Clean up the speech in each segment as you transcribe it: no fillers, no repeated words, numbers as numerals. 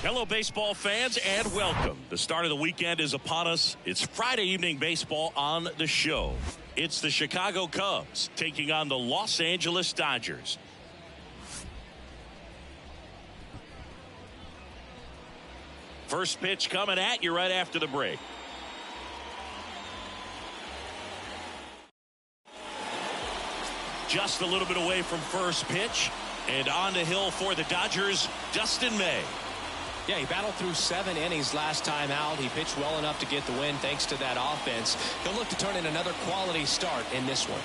Hello, baseball fans, and welcome. The start of the weekend is upon us. It's Friday evening baseball on the show. It's the Chicago Cubs taking on the Los Angeles Dodgers. First pitch coming at you right after the break. Just a little bit away from first pitch, and on the hill for the Dodgers, Dustin May. Yeah, he battled through 7 innings last time out. He pitched well enough to get the win thanks to that offense. He'll look to turn in another quality start in this one.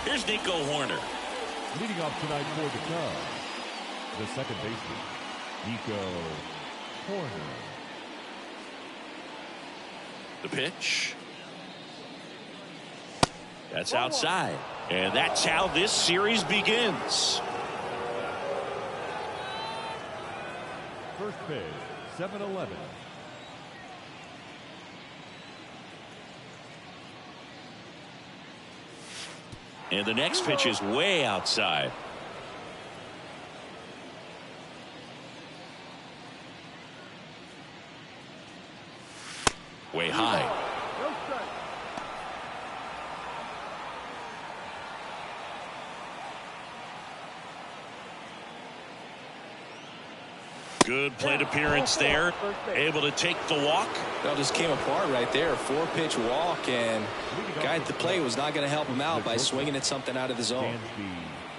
Here's Nico Hoerner. Leading off tonight for the Cubs, the second baseman, Nico Hoerner. The pitch. That's outside. And that's how this series begins. First pitch, 7-11. And the next pitch is way outside. Way high. Good plate appearance there. Able to take the walk. That just came apart right there. 4-pitch walk, and the guy at the plate was not going to help him out by swinging at something out of the zone.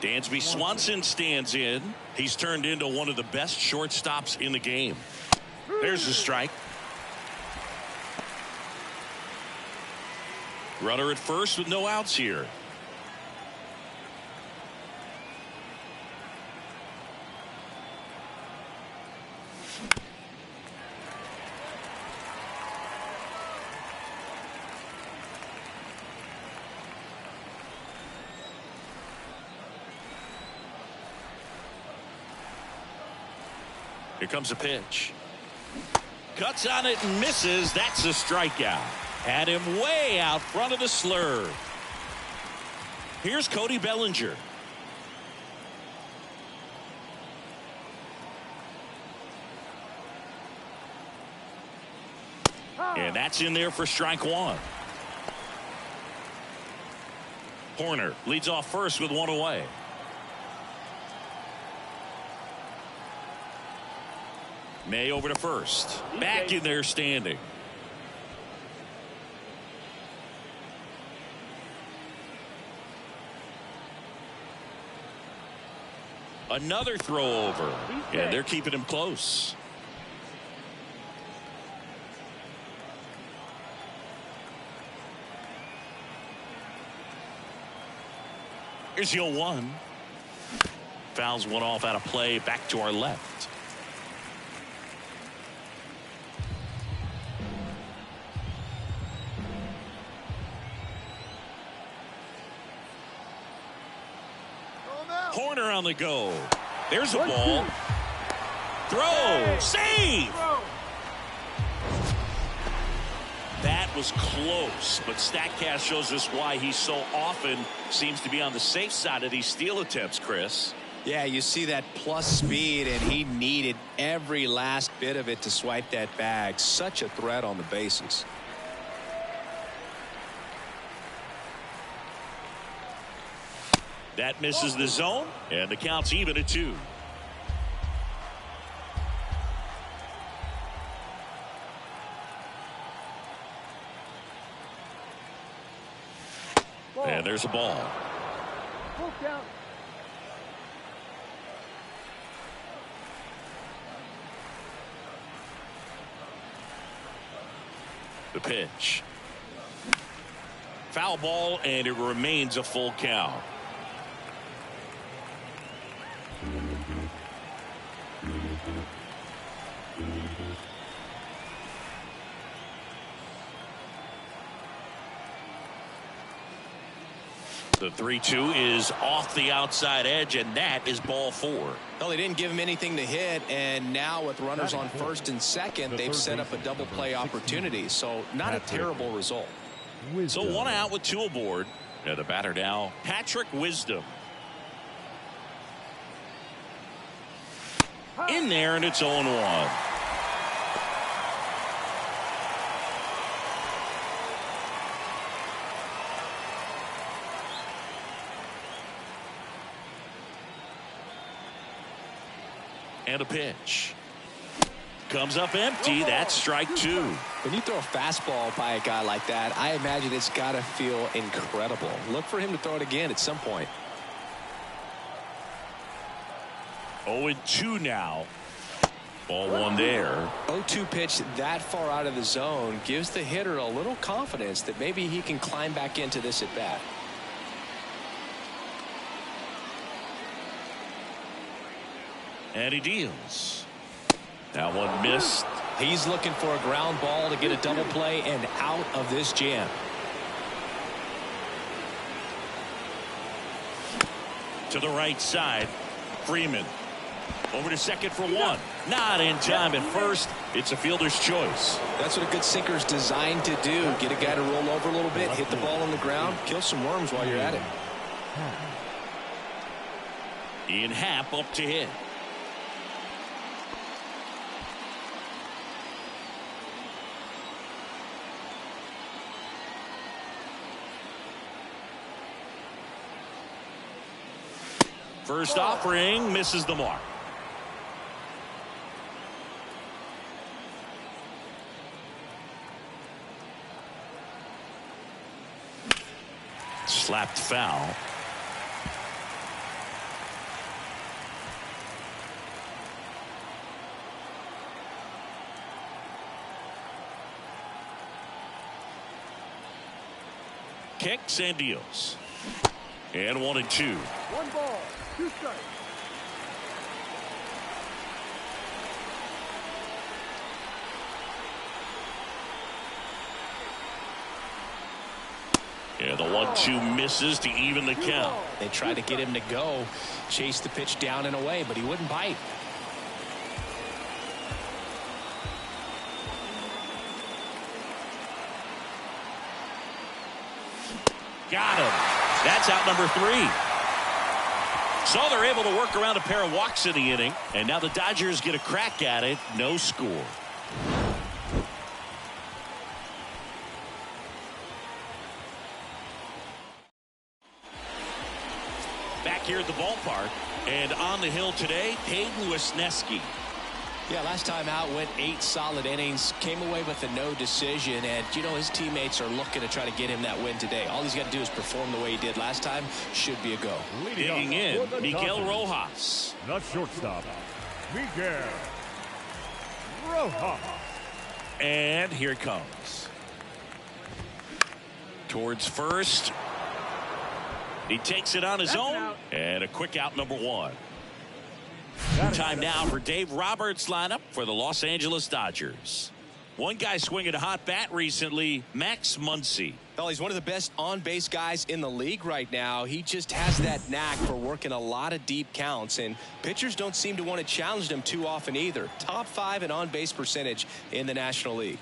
Dansby Swanson stands in. He's turned into one of the best shortstops in the game. There's the strike. Runner at first with no outs here. Here comes a pitch. Cuts on it and misses. That's a strikeout. Had him way out front of the slurve. Here's Cody Bellinger. And that's in there for strike one. Hoerner leads off first with one away. May over to first. Back in there standing. Another throw over. And they're keeping him close. Here's 0-1. Fouls one off out of play. Back to our left. Hoerner on the go. There's a ball. Throw. Save. That was close, but StatCast shows us why he so often seems to be on the safe side of these steal attempts, Chris. Yeah, you see that plus speed, and he needed every last bit of it to swipe that bag. Such a threat on the bases. That misses the zone, and the count's even at 2. And there's a ball. The pitch. Foul ball, and it remains a full count. The 3-2 is off the outside edge, and that is ball 4. Well, they didn't give him anything to hit, and now with runners on first and second, they've set up a double play opportunity. So not a terrible result. So 1 out with 2 aboard. And the batter now, Patrick Wisdom. in there, and it's 0-1. And a pitch. Comes up empty. That's strike 2. When you throw a fastball by a guy like that, I imagine it's got to feel incredible. Look for him to throw it again at some point. 0-2 now. Ball one there. 0-2 pitch that far out of the zone gives the hitter a little confidence that maybe he can climb back into this at bat. And he deals. That one missed. He's looking for a ground ball to get a double play and out of this jam. To the right side. Freeman. Over to second for one. Not in time at first. It's a fielder's choice. That's what a good sinker is designed to do. Get a guy to roll over a little bit, hit the ball on the ground, kill some worms while you're at it. Ian Happ up to hit. First offering misses the mark. Slapped foul. Kicks and deals. And 1-2. 1 ball, 2 strikes. Yeah, the 1-2 misses to even the count. They tried to get him to go, chase the pitch down and away, but he wouldn't bite. Got him. That's out number 3. So they're able to work around a pair of walks in the inning, and now the Dodgers get a crack at it. No score. Back here at the ballpark, and on the hill today, Hayden Wesneski. Yeah, last time out went 8 solid innings, came away with a no decision, and you know his teammates are looking to try to get him that win today. All he's got to do is perform the way he did last time. Should be a go. Digging in, Miguel Rojas. The shortstop, Miguel Rojas. And here it comes. Towards first. He takes it on his own. And a quick out, number 1. Time now for Dave Roberts' lineup for the Los Angeles Dodgers. One guy swinging a hot bat recently, Max Muncy. Well, he's one of the best on-base guys in the league right now. He just has that knack for working a lot of deep counts, and pitchers don't seem to want to challenge him too often either. Top 5 in on-base percentage in the National League.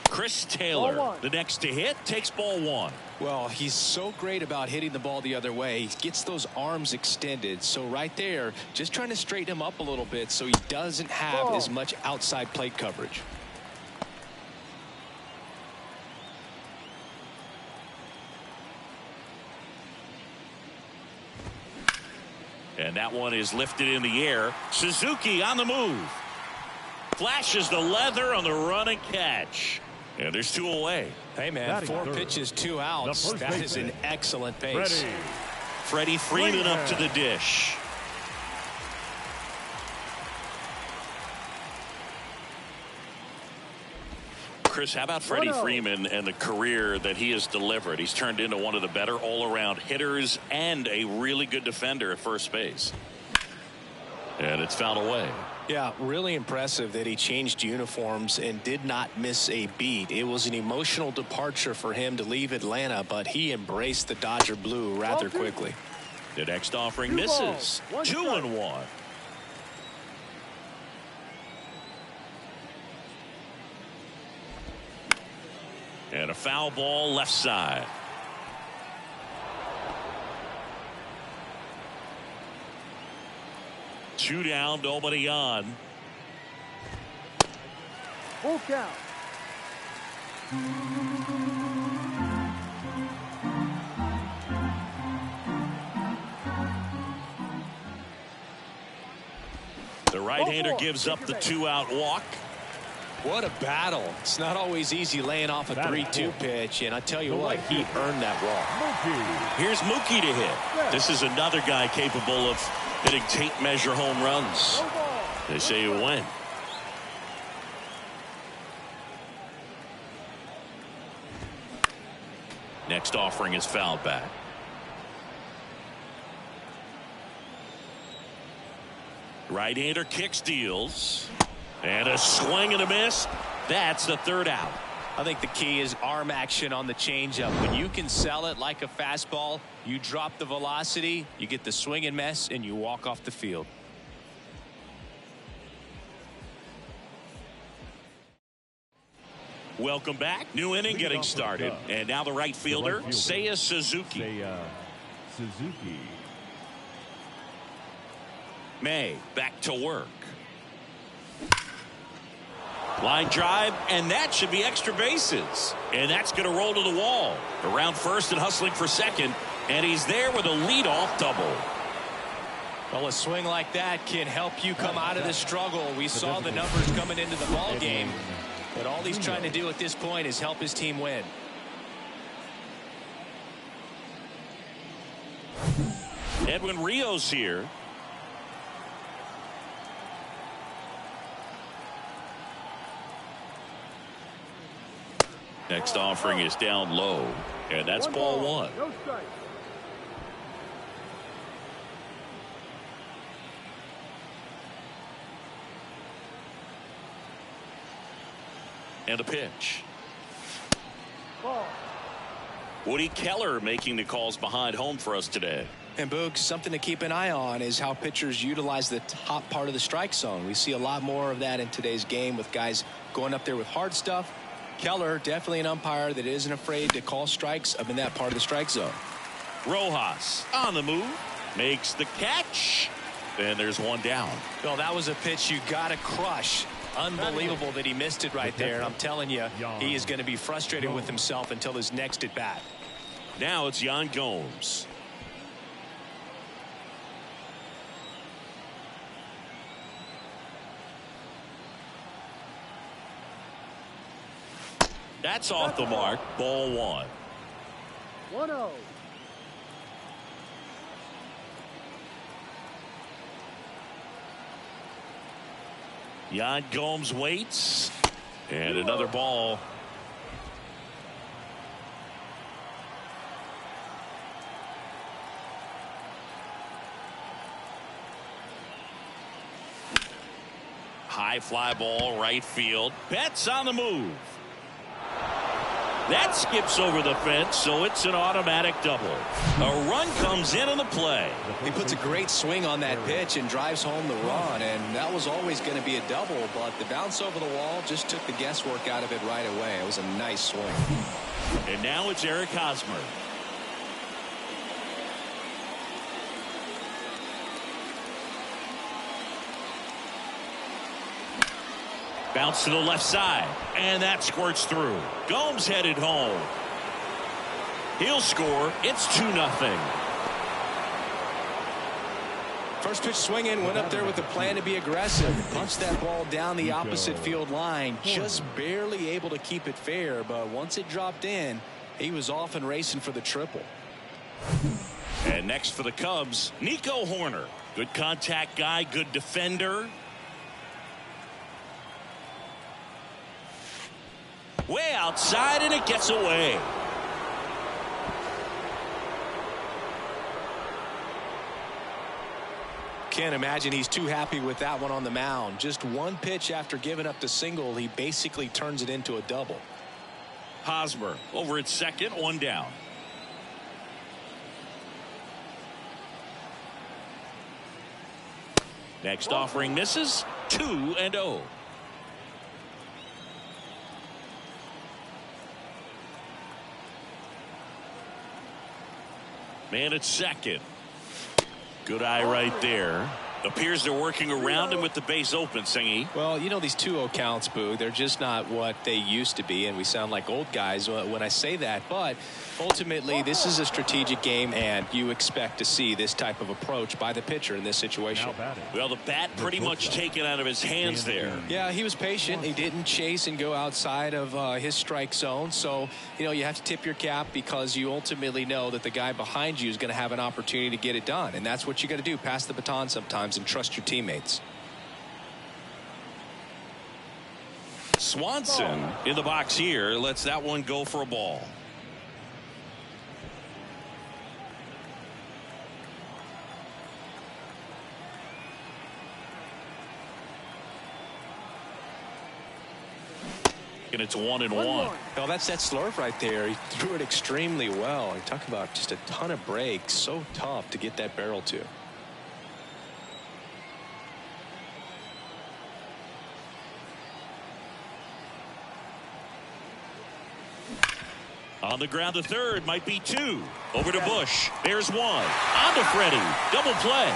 Chris Taylor, the next to hit, takes ball 1. Well, he's so great about hitting the ball the other way. He gets those arms extended. So right there, just trying to straighten him up a little bit so he doesn't have as much outside plate coverage. And that one is lifted in the air. Suzuki on the move. Flashes the leather on the run and catch. And there's 2 away. Hey, man, 4 pitches, 2 outs. That is an excellent pace. Freddie Freeman up to the dish. Chris, how about Freddie Freeman and the career that he has delivered? He's turned into one of the better all-around hitters and a really good defender at first base. And it's fouled away. Yeah, really impressive that he changed uniforms and did not miss a beat. It was an emotional departure for him to leave Atlanta, but he embraced the Dodger blue rather quickly. The next offering misses. 2-1. And a foul ball left side. 2 down, nobody on. Full count. The right-hander gives up the 2-out walk. What a battle. It's not always easy laying off a 3-2 pitch, and I tell you what, he earned that walk. Here's Mookie to hit. This is another guy capable of hitting tape measure home runs. They say you win. Next offering is fouled back. Right-hander kicks, deals. And a swing and a miss. That's the 3rd out. I think the key is arm action on the changeup. When you can sell it like a fastball, you drop the velocity, you get the swing and miss, and you walk off the field. Welcome back. New inning getting started. And now the right fielder, Seiya Suzuki. Suzuki. May back to work. Line drive, and that should be extra bases. And that's going to roll to the wall. Around first and hustling for second. And he's there with a leadoff double. Well, a swing like that can help you come out of the struggle. We saw the numbers coming into the ball game. But all he's trying to do at this point is help his team win. Edwin Rios here. Next offering is down low, and that's ball 1. No strike. And a pitch. Ball. Woody Keller making the calls behind home for us today. And Boog, something to keep an eye on is how pitchers utilize the top part of the strike zone. We see a lot more of that in today's game with guys going up there with hard stuff. Keller, definitely an umpire that isn't afraid to call strikes up in that part of the strike zone. Rojas on the move, makes the catch, and there's 1 down. Well, that was a pitch you got to crush. Unbelievable that he missed it right there. I'm telling you, he is going to be frustrated with himself until his next at bat. Now it's Yan Gomes. That's off the mark. Ball 1. 1-0. Yan Gomes waits. And another ball. High fly ball, right field. Betts on the move. That skips over the fence, so it's an automatic double. A run comes in on the play. He puts a great swing on that pitch and drives home the run, and that was always going to be a double, but the bounce over the wall just took the guesswork out of it right away. It was a nice swing. And now it's Eric Hosmer. Bounce to the left side, and that squirts through. Gomes headed home. He'll score. It's 2-0. First pitch swinging, went up there with a plan to be aggressive. Punched that ball down the opposite field line. Just barely able to keep it fair, but once it dropped in, he was off and racing for the triple. And next for the Cubs, Nico Horner. Good contact guy, good defender. Way outside, and it gets away. Can't imagine he's too happy with that one on the mound. Just one pitch after giving up the single, he basically turns it into a double. Hosmer over at second, 1 down. Next offering misses. 2-0. Man at second. Good eye right there. Appears they're working around him with the base open, Singy. Well, you know, these 2-0 counts, Boo, they're just not what they used to be, and we sound like old guys when I say that. But ultimately, this is a strategic game, and you expect to see this type of approach by the pitcher in this situation. Well, the bat pretty much taken out of his hands there. Yeah, he was patient. He didn't chase and go outside of his strike zone. So, you know, you have to tip your cap because you ultimately know that the guy behind you is going to have an opportunity to get it done. And that's what you got to do, pass the baton sometimes and trust your teammates. Swanson in the box here lets that one go for a ball. And it's 1-1. Well, that's that slurve right there. He threw it extremely well. You talk about just a ton of breaks. So tough to get that barrel to. On the ground to third, might be 2. Over to Bush. There's 1. On to Freddie. Double play.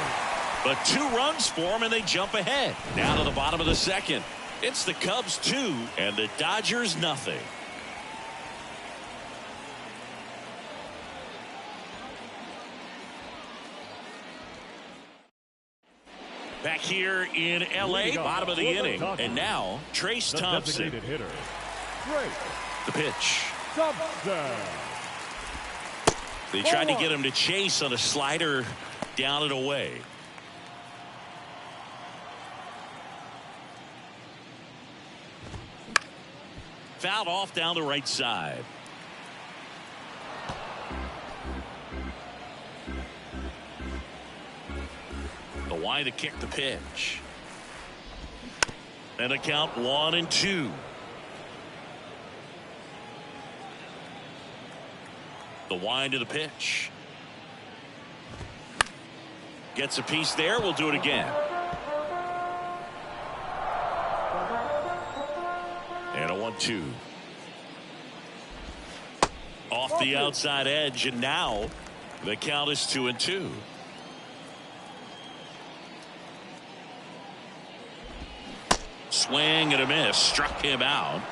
But 2 runs for him, and they jump ahead. Down to the bottom of the second. It's the Cubs 2 and the Dodgers nothing. Back here in L.A., bottom of the inning. And now, Trace Thompson. The pitch. They tried to get him to chase on a slider down and away. Fouled off down the right side. The wide to kick the pitch. And a count 1-2. The wind to the pitch. Gets a piece there. We'll do it again. And a 1-2. Off the outside edge, and now the count is 2-2. Swing and a miss. Struck him out.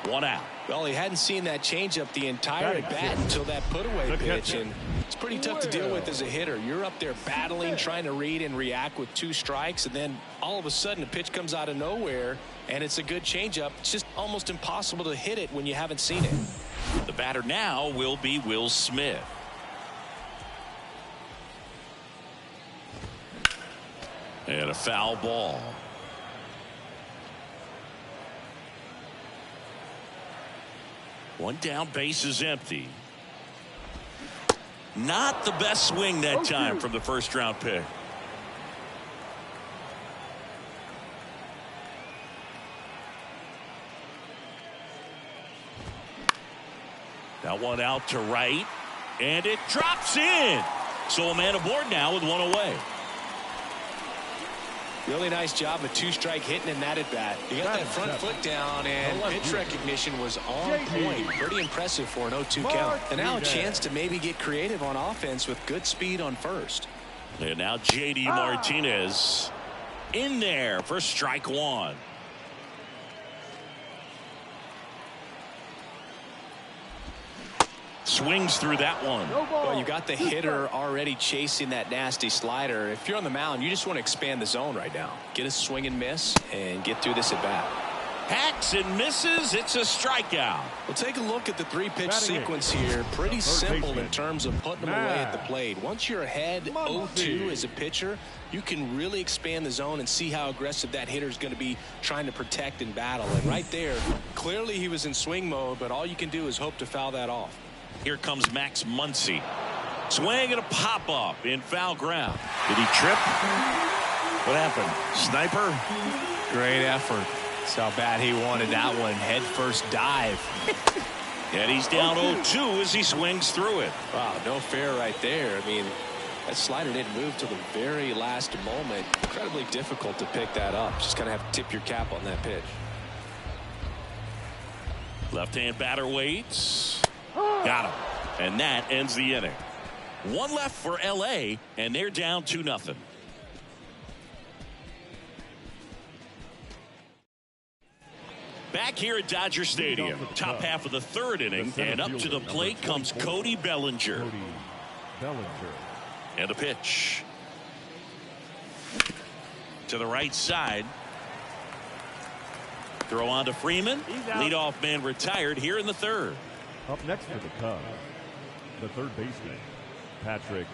1 out. Well, he hadn't seen that changeup the entire at bat until that put-away pitch, and it's pretty tough to deal with as a hitter. You're up there battling, trying to read and react with 2 strikes, and then all of a sudden a pitch comes out of nowhere, and it's a good changeup. It's just almost impossible to hit it when you haven't seen it. The batter now will be Will Smith. And a foul ball. One down, base is empty. Not the best swing that time from the first round pick. That one out to right, and it drops in. So a man aboard now with 1 away. Really nice job of 2-strike hitting in that at bat. You got that front foot down, and pitch recognition was on point. Pretty impressive for an 0-2 count. And now a chance to maybe get creative on offense with good speed on first. And now J.D. Martinez in there for strike 1. Swings through that one. Well, you got the hitter already chasing that nasty slider. If you're on the mound, you just want to expand the zone right now. Get a swing and miss and get through this at bat. Hacks and misses. It's a strikeout. Well, take a look at the 3-pitch sequence here. Pretty simple in terms of putting them away at the plate. Once you're ahead 0-2 as a pitcher, you can really expand the zone and see how aggressive that hitter is going to be trying to protect and battle. And right there, clearly he was in swing mode, but all you can do is hope to foul that off. Here comes Max Muncy. Swing and a pop-up in foul ground. Did he trip? What happened? Sniper? Great effort. That's how bad he wanted that one. Head first dive. And he's down 0-2 as he swings through it. Wow, no fair right there. I mean, that slider didn't move till the very last moment. Incredibly difficult to pick that up. Just kind of have to tip your cap on that pitch. Left-hand batter waits. Got him. And that ends the inning. 1 left for L.A., and they're down 2-0. Back here at Dodger Stadium, top half of the third inning, and up to the plate comes Cody Bellinger. Cody Bellinger. And the pitch. To the right side. Throw on to Freeman. Leadoff man retired here in the third. Up next for the Cubs, the third baseman, Patrick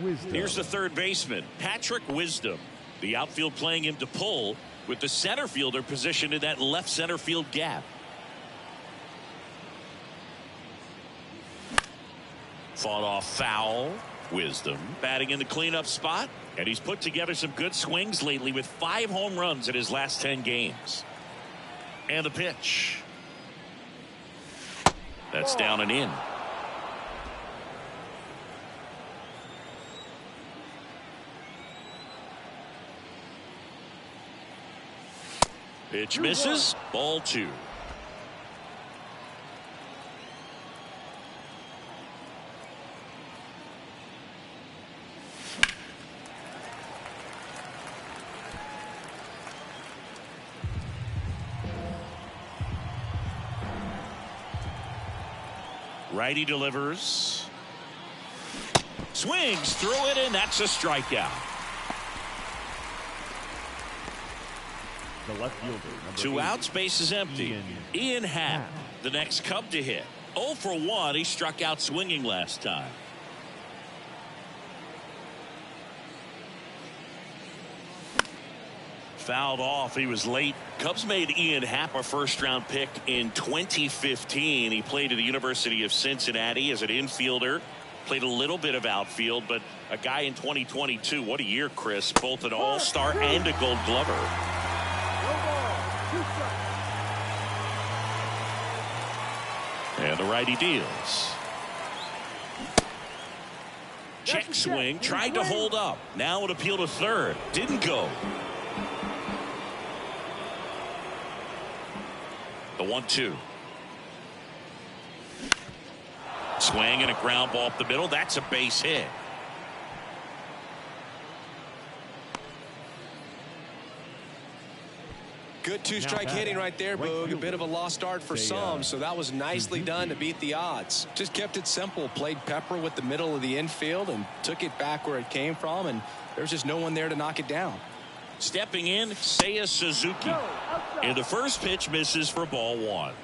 Wisdom. Here's the third baseman, Patrick Wisdom. The outfield playing him to pull, with the center fielder positioned in that left center field gap. Fought off foul. Wisdom batting in the cleanup spot, and he's put together some good swings lately with 5 home runs in his last 10 games. And the pitch. That's down and in. Pitch misses. Ball 2. Righty delivers. Swings through it, and that's a strikeout. The left fielder, number 2 8, outs, base is empty. Ian Happ, the next Cub to hit. 0 for 1. He struck out swinging last time. Fouled off. He was late. Cubs made Ian Happ a first-round pick in 2015. He played at the University of Cincinnati as an infielder. Played a little bit of outfield, but a guy in 2022. What a year, Chris. Both an all-star and a gold glover. And the righty deals. Check swing. Tried to hold up. Now an appeal to third. Didn't go. The 1-2. Swing and a ground ball up the middle. That's a base hit. Good 2-strike hitting right there, Boog. A bit of a lost start for some, so that was nicely done to beat the odds. Just kept it simple. Played pepper with the middle of the infield and took it back where it came from, and there's just no one there to knock it down. Stepping in, Seiya Suzuki. And the first pitch misses for ball 1.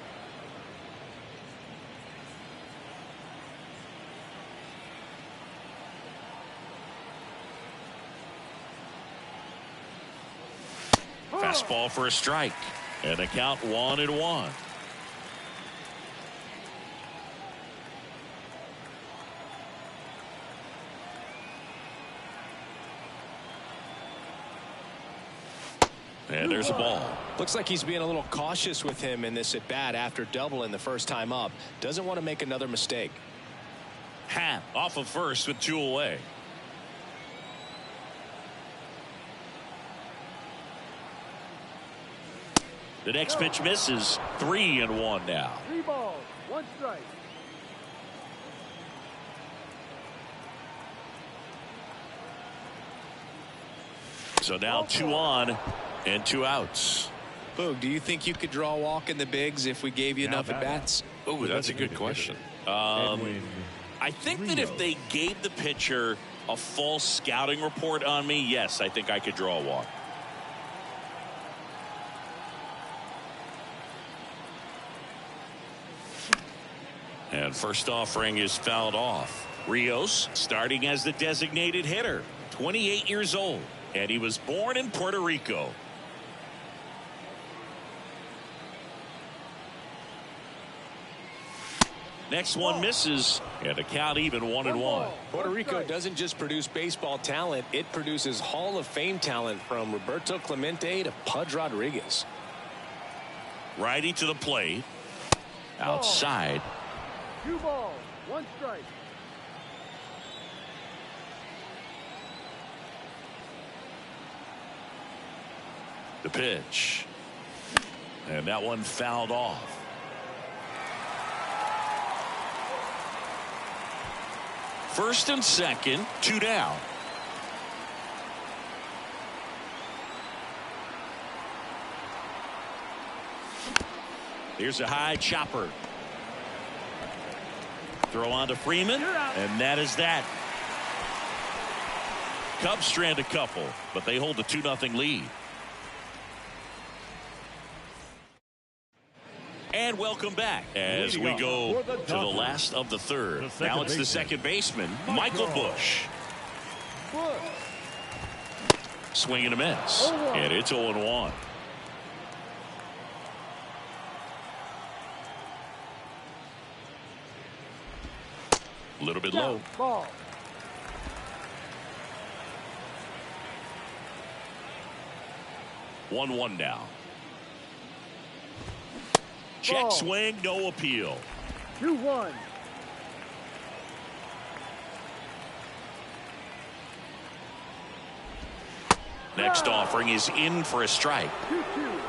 Fastball for a strike. And the count 1-1. And there's a ball. Looks like he's being a little cautious with him in this at bat after doubling the first time up. Doesn't want to make another mistake. Happ off of first with 2 away. The next pitch misses. 3-1 now. 3 balls, 1 strike. So now 2 on and 2 outs. Boog, do you think you could draw a walk in the bigs if we gave you enough at bats? Oh, that's a good question. I think that if they gave the pitcher a false scouting report on me, yes, I think I could draw a walk. And first offering is fouled off. Rios starting as the designated hitter, 28 years old, and he was born in Puerto Rico. Next one misses, and the count even 1-1. Puerto Rico doesn't just produce baseball talent, it produces Hall of Fame talent from Roberto Clemente to Pudge Rodriguez. Righty to the plate. Outside. 2 balls, 1 strike. The pitch. And that one fouled off. First and second, 2 down. Here's a high chopper. Throw on to Freeman, and that is that. Cubs strand a couple, but they hold a 2-0 lead. And welcome back as we go to the last of the third. Now it's the second baseman, Michael Busch. Swing and a miss. And it's 0-1. A little bit low. Ball. 1-1 now. Check swing, no appeal. 2-1. Next offering is in for a strike. 2-2.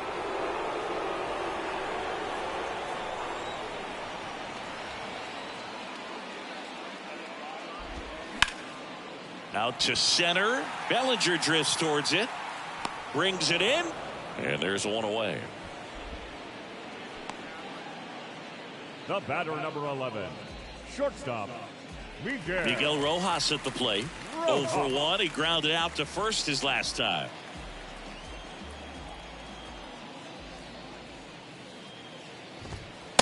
Out to center. Bellinger drifts towards it. Brings it in. And there's one away. The batter, number 11, shortstop, Miguel Rojas at the plate. 0 for 1. He grounded out to first his last time.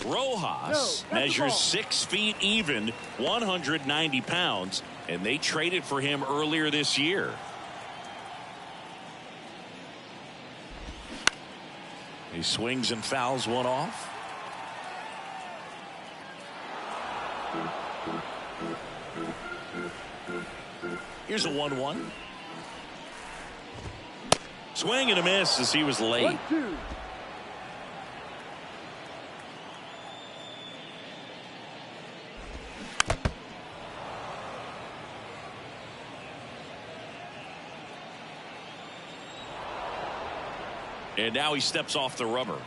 Rojas measures 6 feet even, 190 pounds, and they traded for him earlier this year. He swings and fouls one off. Here's a 1-1. Swing and a miss as he was late. 1-2. And now he steps off the rubber.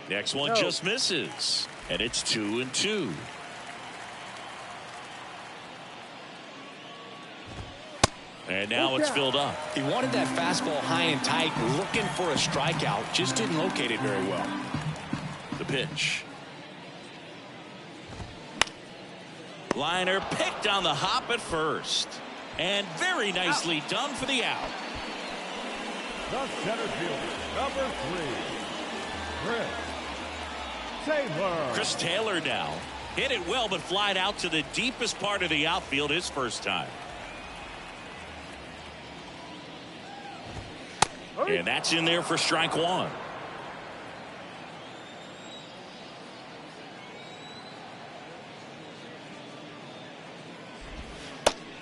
Next one just misses. And it's 2-2. And now it's filled up. He wanted that fastball high and tight, looking for a strikeout. Just didn't locate it very well. The pitch. Liner picked on the hop at first. And very nicely done for the out. The center fielder, number 3, Chris Taylor now. Hit it well, but flied out to the deepest part of the outfield his first time. And that's in there for strike 1.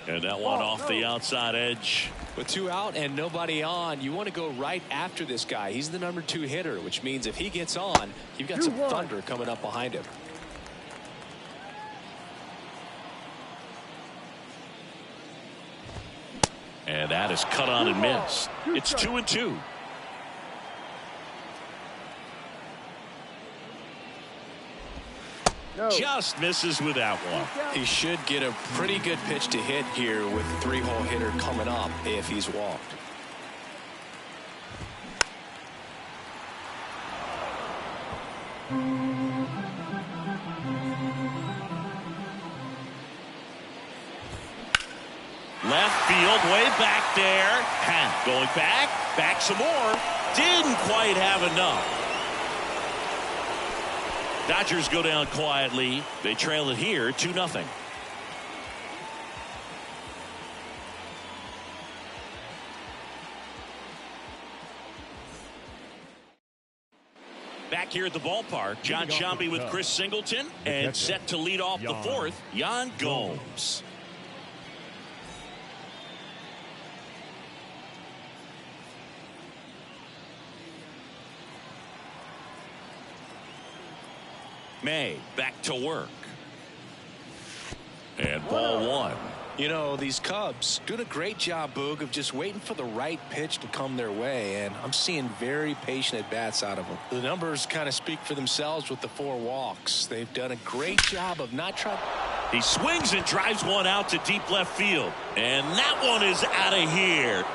And that one off the outside edge. With 2 out and nobody on, you want to go right after this guy. He's the number 2 hitter, which means if he gets on, you've got some thunder coming up behind him. And that is cut on and missed. It's 2-2. Just misses with that one. He should get a pretty good pitch to hit here with 3-hole hitter coming up if he's walked. Left field, way back there. Going back some more. Didn't quite have enough. Dodgers go down quietly. They trail it here 2-0. Back here at the ballpark, John Sciambi with Chris Singleton, and set to lead off the fourth, Yan Gomes. May back to work. And ball 1. You know, these Cubs doing a great job, Boog, of just waiting for the right pitch to come their way, and I'm seeing very patient at-bats out of them. The numbers kind of speak for themselves with the 4 walks. They've done a great job of not trying. He swings and drives one out to deep left field, and that one is out of here.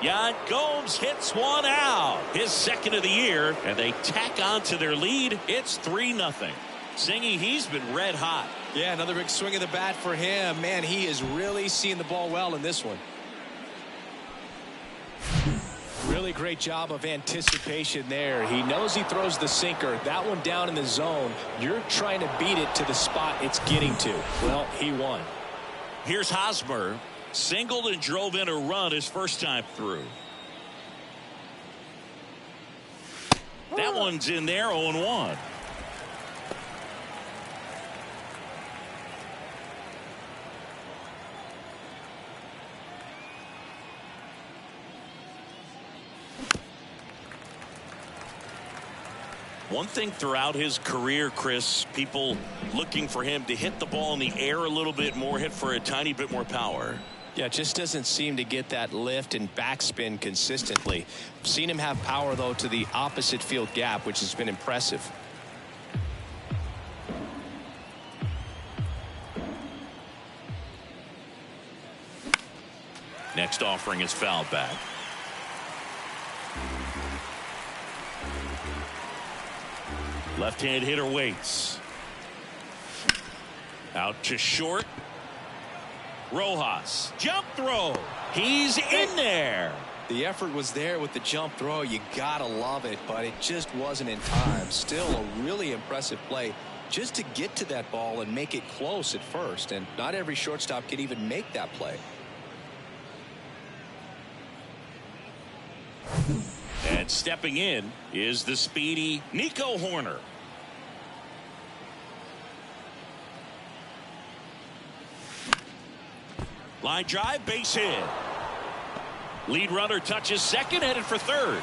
Yan Gomes hits one out. His second of the year, and they tack on to their lead. It's 3-0. Singy, he's been red hot. Yeah, another big swing of the bat for him. Man, he is really seeing the ball well in this one. Really great job of anticipation there. He knows he throws the sinker. That one down in the zone. You're trying to beat it to the spot it's getting to. Well, he won. Here's Hosmer. Singled and drove in a run his first time through. That one's in there, 0-1. One thing throughout his career, Chris, people looking for him to hit the ball in the air a little bit more, hit for a tiny bit more power. Yeah, just doesn't seem to get that lift and backspin consistently. I've seen him have power, though, to the opposite field gap, which has been impressive. Next offering is fouled back. Left-hand hitter waits. Out to short. Rojas. Jump throw. He's in there. The effort was there with the jump throw. You gotta love it, but it just wasn't in time. Still a really impressive play just to get to that ball and make it close at first. And not every shortstop can even make that play. And stepping in is the speedy Nico Horner. Line drive, base hit. Lead runner touches second, headed for third.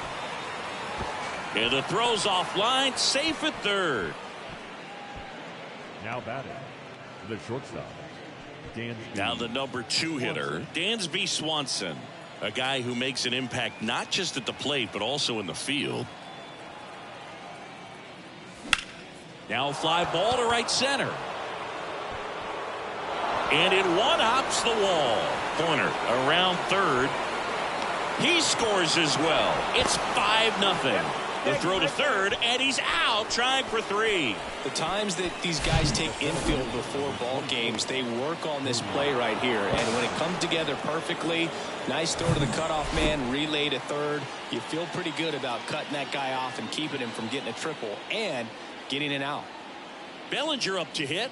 And the throw's offline, safe at third. Now batting, the shortstop, Dansby. Now the number 2 hitter, Dansby Swanson. A guy who makes an impact not just at the plate, but also in the field. Now a fly ball to right center. And it one-hops the wall. Corner around third. He scores as well. It's 5-0. The throw to third, and he's out trying for 3. The times that these guys take infield before ball games, they work on this play right here. And when it comes together perfectly, nice throw to the cutoff man, relay to third. You feel pretty good about cutting that guy off and keeping him from getting a triple and getting it out. Bellinger up to hit.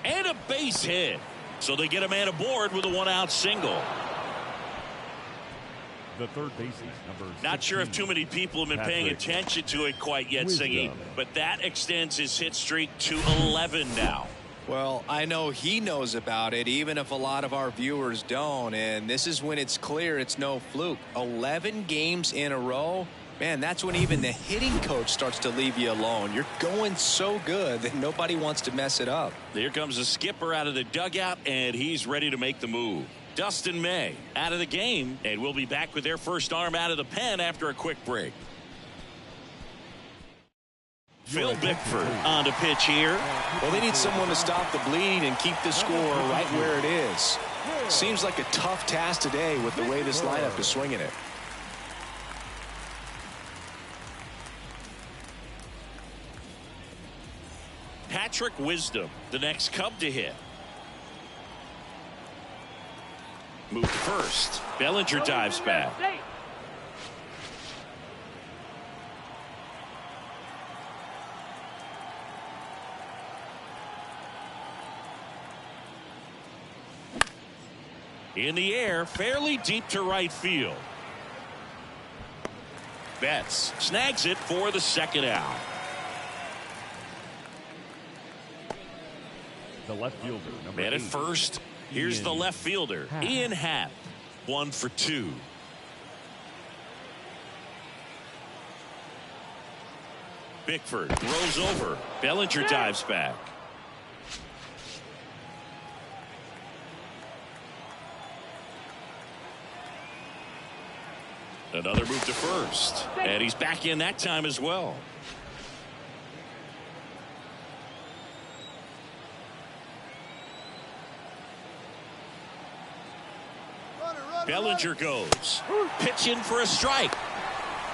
And a base hit. So they get a man aboard with a 1-out single. The third baseman, number 16. Not sure if too many people have been paying Patrick attention to it quite yet, Singy, but that extends his hit streak to 11 now. Well, I know he knows about it, even if a lot of our viewers don't. And this is when it's clear it's no fluke. 11 games in a row. Man, that's when even the hitting coach starts to leave you alone. You're going so good that nobody wants to mess it up. Here comes the skipper out of the dugout, and he's ready to make the move. Dustin May out of the game, and we'll be back with their first arm out of the pen after a quick break. Phil Bickford on to pitch here. Well, they need someone to stop the bleed and keep the score right where it is. Seems like a tough task today with the way this lineup is swinging it. Patrick Wisdom, the next Cub to hit. Move to first. Bellinger dives back. In the air, fairly deep to right field. Betts snags it for the second out. The left fielder, number Man at 8. first. Here's the left fielder, Ian Happ. 1 for 2. Bickford throws over. Bellinger dives back. Another move to first. And he's back in that time as well. Bellinger goes. Pitching for a strike.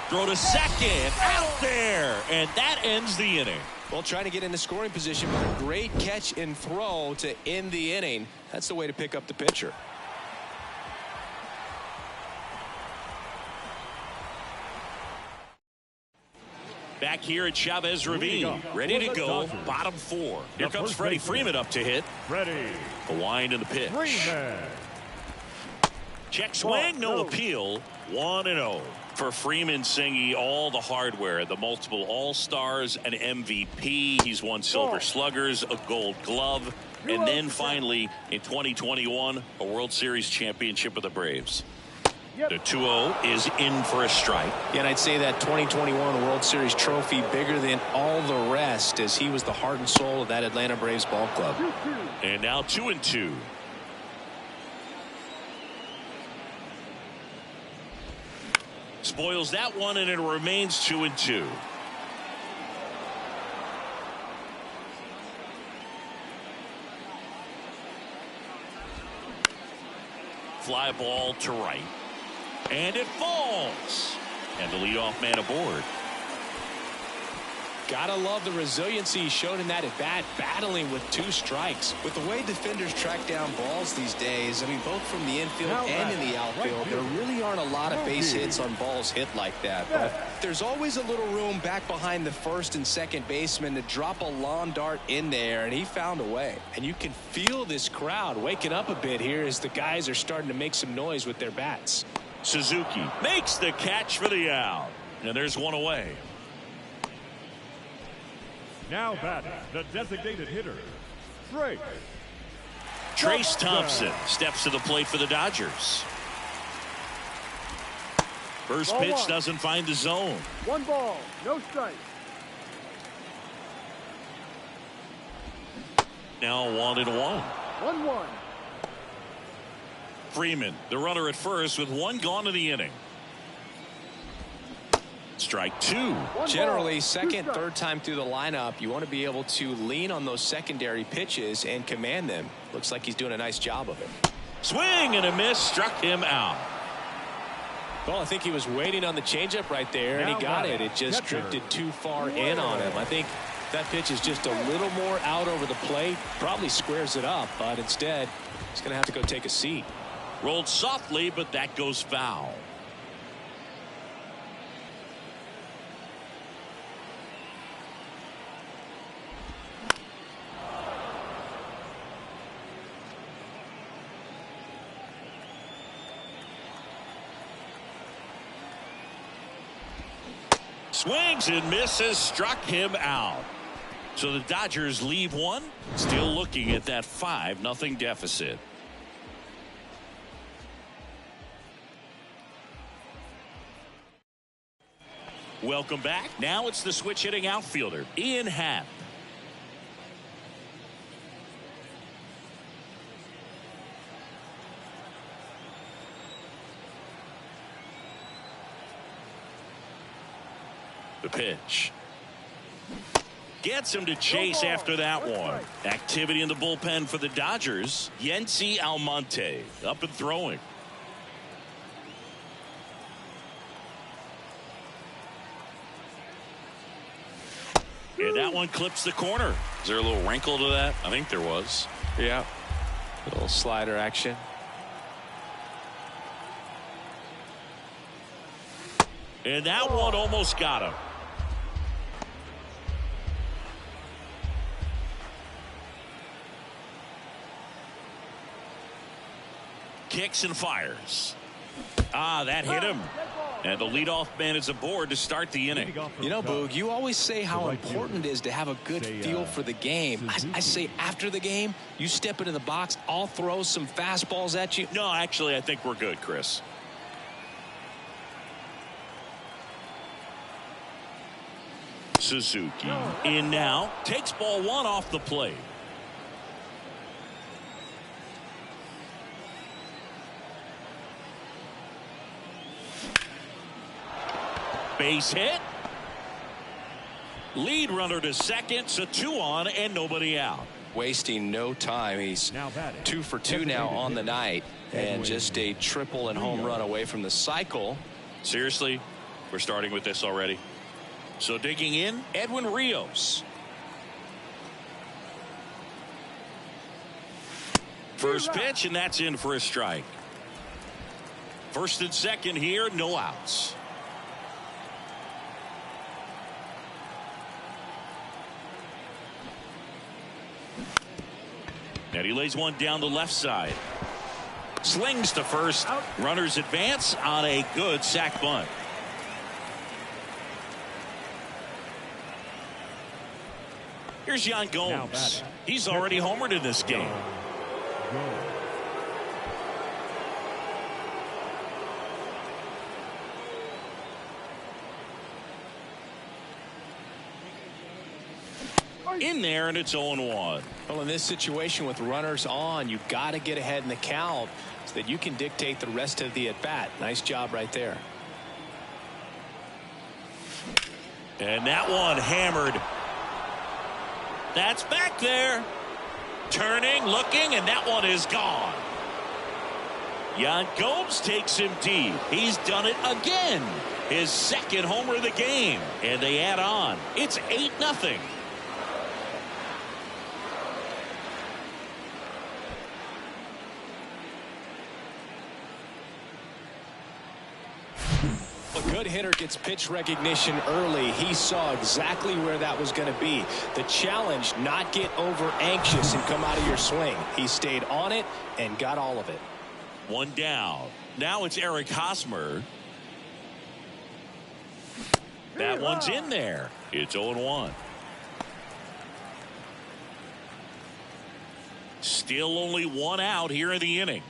Throw to second. Out there. And that ends the inning. Well, trying to get into scoring position, but a great catch and throw to end the inning. That's the way to pick up the pitcher. Back here at Chavez Ravine, ready to go, bottom 4. Here comes Freddie Freeman up to hit. Freddie. The wind and the pitch. Freeman. Check swing, no appeal. 1-0 for Freeman. Singy, all the hardware, the multiple All-Stars, an MVP. He's won Silver Sluggers, a Gold Glove, and then finally in 2021 a World Series championship with the Braves. The 2-0 is in for a strike. Yeah, and I'd say that 2021 World Series trophy bigger than all the rest, as he was the heart and soul of that Atlanta Braves ball club. And now 2-2. Spoils that one, and it remains 2-2. Fly ball to right. And it falls. And the leadoff man aboard. Gotta love the resiliency he showed in that at bat, battling with 2 strikes. With the way defenders track down balls these days, I mean, both from the infield and in the outfield, there really aren't a lot of base hits on balls hit like that. But there's always a little room back behind the first and second baseman to drop a lawn dart in there, and he found a way. And you can feel this crowd waking up a bit here as the guys are starting to make some noise with their bats. Suzuki makes the catch for the out. And there's one away. Now batting, the designated hitter, Trace Thompson steps to the plate for the Dodgers. First pitch doesn't find the zone. 1 ball, no strike. Now 1-1. 1-1. Freeman, the runner at first, with 1 gone in the inning. Strike 2. Generally, second, third time through the lineup, you want to be able to lean on those secondary pitches and command them. Looks like he's doing a nice job of it. Swing and a miss, struck him out. Well, I think he was waiting on the changeup right there, and he got it. It just drifted too far in on him. I think that pitch is just a little more out over the plate. Probably squares it up, but instead, he's going to have to go take a seat. Rolled softly, but that goes foul. Swings and misses, struck him out. So the Dodgers leave one, still looking at that 5-0 deficit. Welcome back. Now it's the switch hitting outfielder, Ian Happ. The pitch. Gets him to chase after that one. Activity in the bullpen for the Dodgers. Yency Almonte up and throwing. And that one clips the corner. Is there a little wrinkle to that? I think there was. Yeah. A little slider action. And that one almost got him. Kicks and fires. That hit him. And the leadoff man is aboard to start the inning. You know, Boog, you always say how important it is to have a good feel for the game. I say after the game, you step into the box, I'll throw some fastballs at you. No, actually, I think we're good, Chris. Suzuki in now. Takes ball 1 off the plate. Base hit. Lead runner to second, so 2 on and nobody out. wasting no time. He's 2 for 2 now on the night, and just a triple and home run away from the cycle. Seriously, we're starting with this already. So digging in, Edwin Rios. First pitch, and that's in for a strike. First and second here, no outs. And he lays one down the left side. Slings to first. Runners advance on a good sac bunt. Here's Yan Gomes. He's already homered in this game. In there, and it's 0-1. Well, in this situation with runners on, you've got to get ahead in the count so that you can dictate the rest of the at-bat. Nice job right there. And that one hammered. That's back there. Turning, looking, and that one is gone. Yan Gomes takes him deep. He's done it again. His second homer of the game. And they add on. It's 8-0. A good hitter gets pitch recognition early. He saw exactly where that was going to be. The challenge, not get over anxious and come out of your swing. He stayed on it and got all of it. One down. Now it's Eric Hosmer. That one's in there. It's 0-1. Still only one out here in the inning.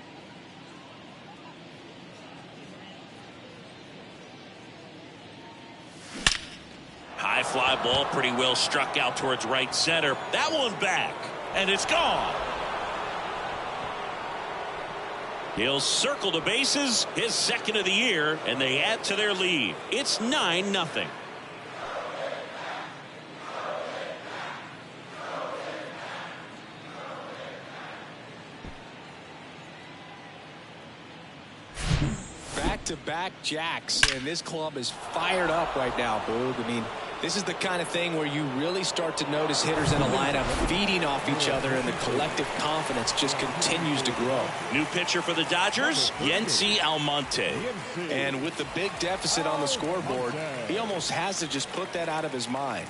High fly ball, pretty well struck out towards right center. That one back, and it's gone. He'll circle the bases, his second of the year, and they add to their lead. It's 9-0. Back-to-back jacks, and this club is fired up right now, Boog. I mean, this is the kind of thing where you really start to notice hitters in a lineup feeding off each other, and the collective confidence just continues to grow. New pitcher for the Dodgers, Yency Almonte. And with the big deficit on the scoreboard, he almost has to just put that out of his mind.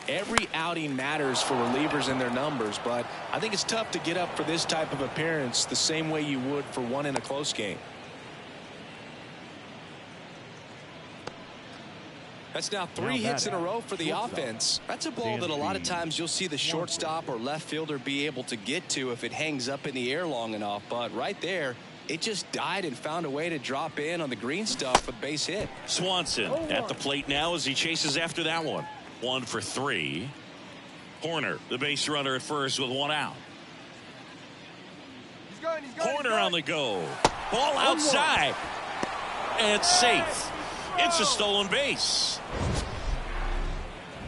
Every outing matters for relievers and their numbers, but I think it's tough to get up for this type of appearance the same way you would for one in a close game. That's now 3 hits in a row for the offense. That's a ball that a lot of times you'll see the shortstop or left fielder be able to get to if it hangs up in the air long enough. But right there, it just died and found a way to drop in on the green stuff with base hit. Swanson at the plate now as he chases after that one. 1 for 3. Horner, the base runner at first with 1 out. Horner on the go. Ball outside. And safe. It's a stolen base.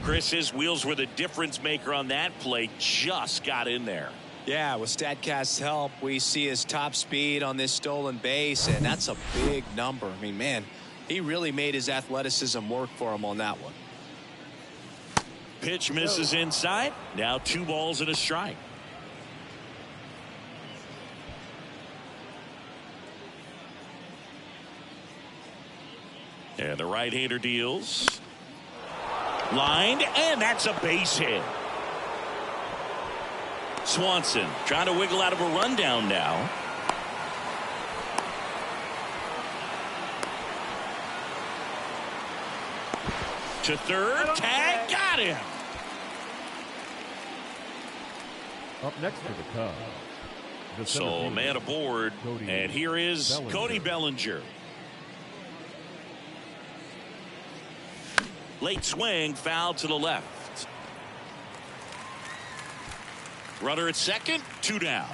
Chris, his wheels were the difference maker on that play. Just got in there. Yeah, with StatCast's help, we see his top speed on this stolen base, and that's a big number. I mean, man, he really made his athleticism work for him on that one. Pitch misses inside. Now 2 balls and a strike. And the right-hander deals. Lined, and that's a base hit. Swanson trying to wiggle out of a rundown now. To third, tag, got him. Up next for the Cubs. The So center fielder, man aboard, and here is Bellinger. Cody Bellinger. Late swing, foul to the left. Runner at second, 2 down.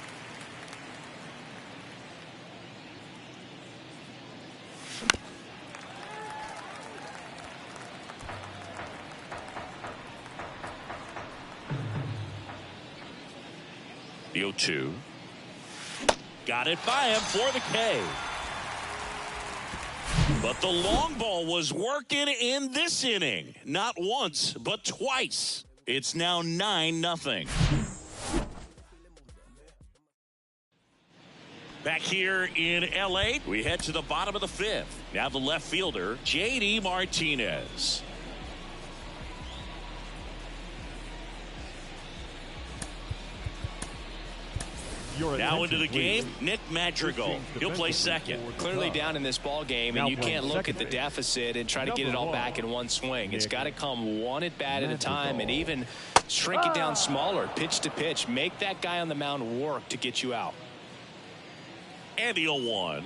The 0-2. Got it by him for the K. But the long ball was working in this inning. Not once, but twice. It's now 9-0. Back here in L.A., we head to the bottom of the 5th. Now the left fielder, J.D. Martinez. Now into the game, Nick Madrigal. He'll play second. Clearly down in this ball game, and you can't look at the deficit and try to get it all back in one swing. It's got to come one at bat at a time, and even shrink it down smaller, pitch to pitch. Make that guy on the mound work to get you out. And the 0-1.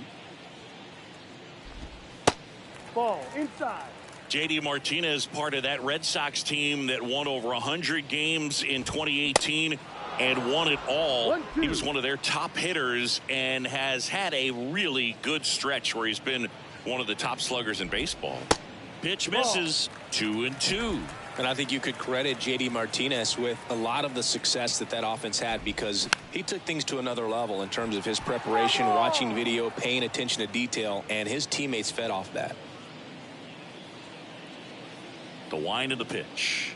Ball inside. J.D. Martinez, part of that Red Sox team that won over 100 games in 2018 and won it all. He was one of their top hitters and has had a really good stretch where he's been one of the top sluggers in baseball. Pitch misses. 2-2. And I think you could credit J.D. Martinez with a lot of the success that offense had, because he took things to another level in terms of his preparation, watching video, paying attention to detail, and his teammates fed off that. The wind of the pitch.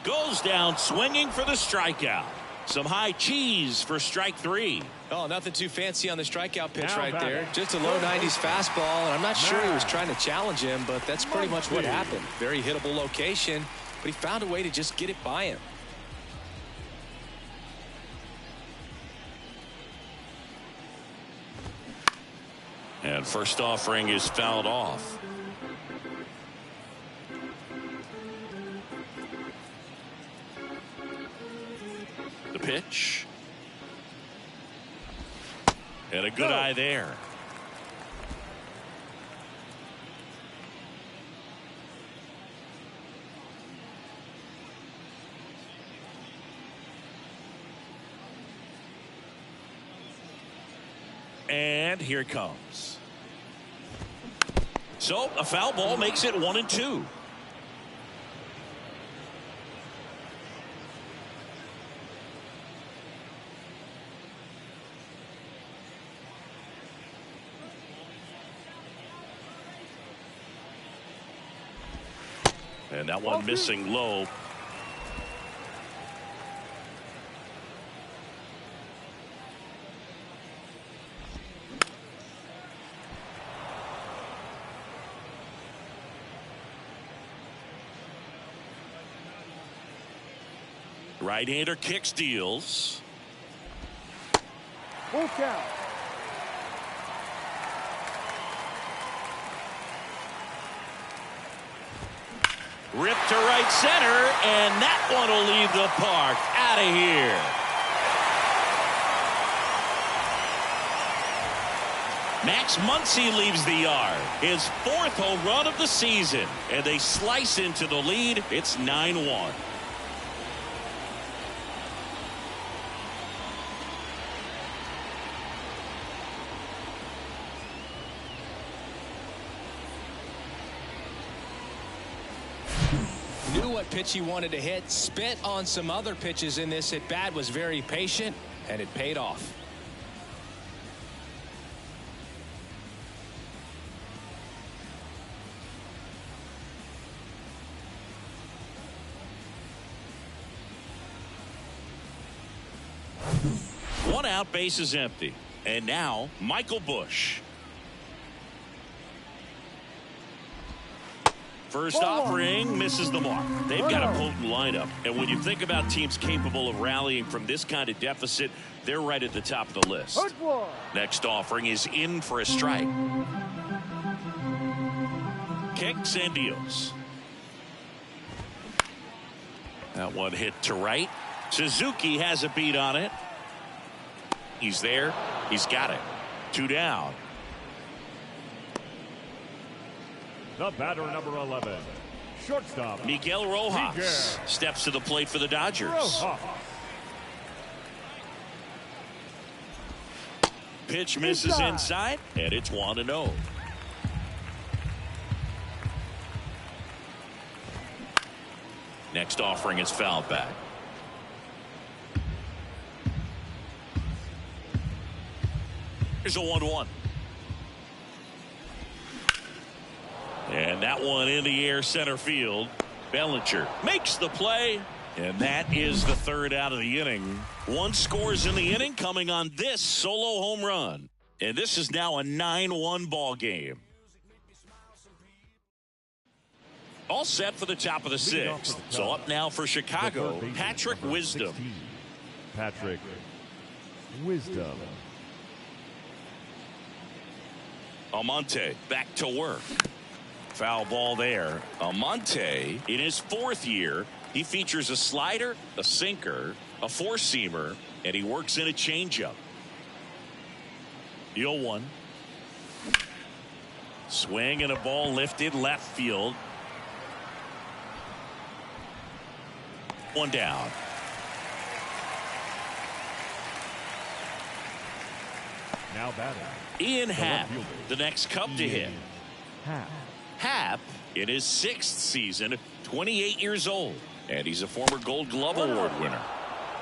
Goes down swinging for the strikeout. Some high cheese for strike 3. Oh, nothing too fancy on the strikeout pitch right there. Just a low 90s fastball, and I'm not sure he was trying to challenge him, but that's pretty much what happened. Very hittable location, but he found a way to just get it by him. And first offering is fouled off. The pitch. And a good eye there. And here it comes. So a foul ball makes it 1-2. And that one missing low. Right-hander kicks, deals. Full count. Ripped to right center, and that one will leave the park. Out of here. Max Muncy leaves the yard. His 4th home run of the season. And they slice into the lead. It's 9-1. Knew what pitch he wanted to hit, spent on some other pitches in this at bat, was very patient, and it paid off. One out, base is empty. And now Michael Busch. First offering misses the mark. They've got a potent lineup. And when you think about teams capable of rallying from this kind of deficit, they're right at the top of the list. Next offering is in for a strike. Kicks and deals. That one hit to right. Suzuki has a beat on it. He's there. He's got it. 2 down. The batter, number 11, shortstop Miguel Rojas steps to the plate for the Dodgers. Pitch misses inside, and it's 1-0. Next offering is fouled back. Here's a 1-1. And that one in the air center field. Bellinger makes the play. And that is the third out of the inning. 1 scores in the inning coming on this solo home run. And this is now a 9-1 ball game. All set for the top of the 6th. So up now for Chicago, Patrick Wisdom. Patrick Wisdom. Almonte back to work. Foul ball there. Almonte in his 4th year. He features a slider, a sinker, a 4-seamer, and he works in a changeup. The 0-1. Swing and a ball lifted left field. 1 down. Now batting. Ian Happ, the next Cub to hit. Happ in his 6th season, 28 years old. And he's a former Gold Glove Award winner.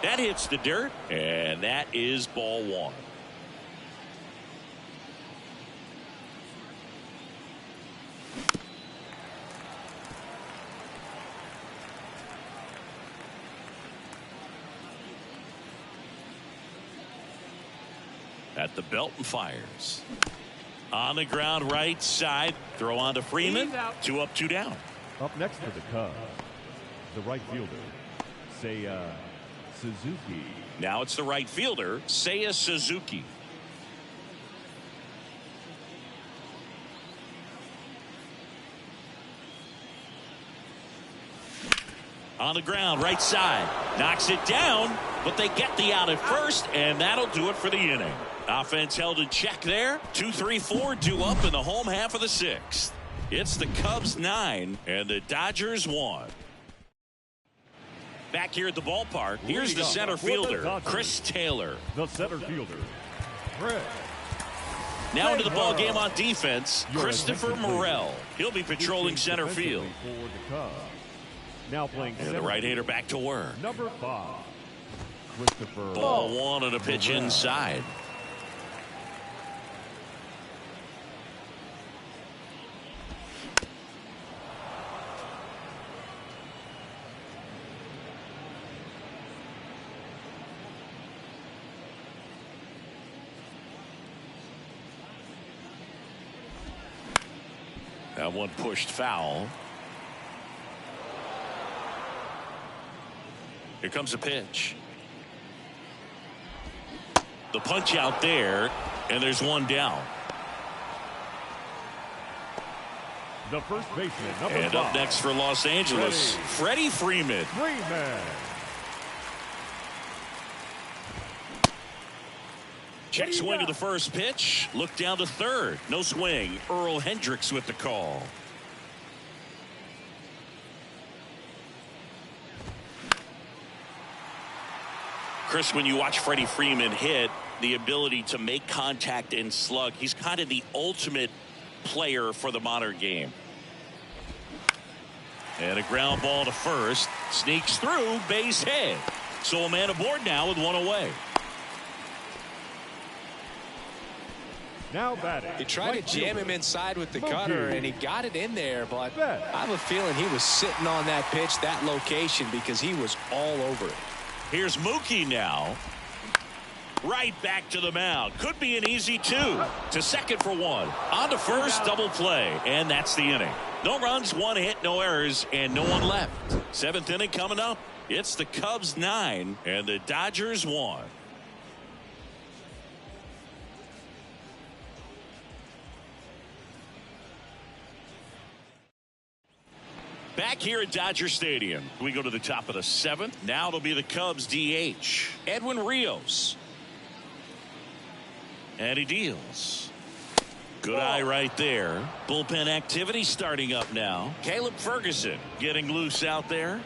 That hits the dirt, and that is ball 1. At the belt and fires. On the ground right side. Throw on to Freeman. 2 up, 2 down. Up next for the Cubs, the right fielder, Seiya Suzuki. Now it's the right fielder, Seiya Suzuki. On the ground, right side. Knocks it down, but they get the out at first, and that'll do it for the inning. Offense held in check there. 2, 3, 4 due up in the home half of the 6th. It's the Cubs 9 and the Dodgers 1. Back here at the ballpark, here's the center fielder, Chris Taylor. The center fielder, Chris. Now into the ball game on defense, Christopher Morel. He'll be patrolling center field. For the Cubs. Now playing and the right-hander back to work. Number 5, Christopher. Ball 1 and a pitch inside. That one pushed foul. Here comes a pitch. The punch out there, and there's 1 down. The first baseman, number and 5. Up next for Los Angeles, Freddie Freeman. Check swing of the first pitch. Look down to third. No swing. Earl Hendricks with the call. Chris, when you watch Freddie Freeman hit, the ability to make contact and slug, he's kind of the ultimate player for the modern game. And a ground ball to first. Sneaks through, base hit. So a man aboard now with 1 away. Now batting. He tried to jam him inside with the cutter, and he got it in there, but I have a feeling he was sitting on that pitch, that location, because he was all over it. Here's Mookie now. Right back to the mound. Could be an easy 2. To second for 1. On to first, double play, and that's the inning. No runs, 1 hit, no errors, and no one left. 7th inning coming up. It's the Cubs 9 and the Dodgers 1. Back here at Dodger Stadium, we go to the top of the 7th. Now it'll be the Cubs DH, Edwin Rios. And he deals. Good eye right there. Bullpen activity starting up now. Caleb Ferguson getting loose out there.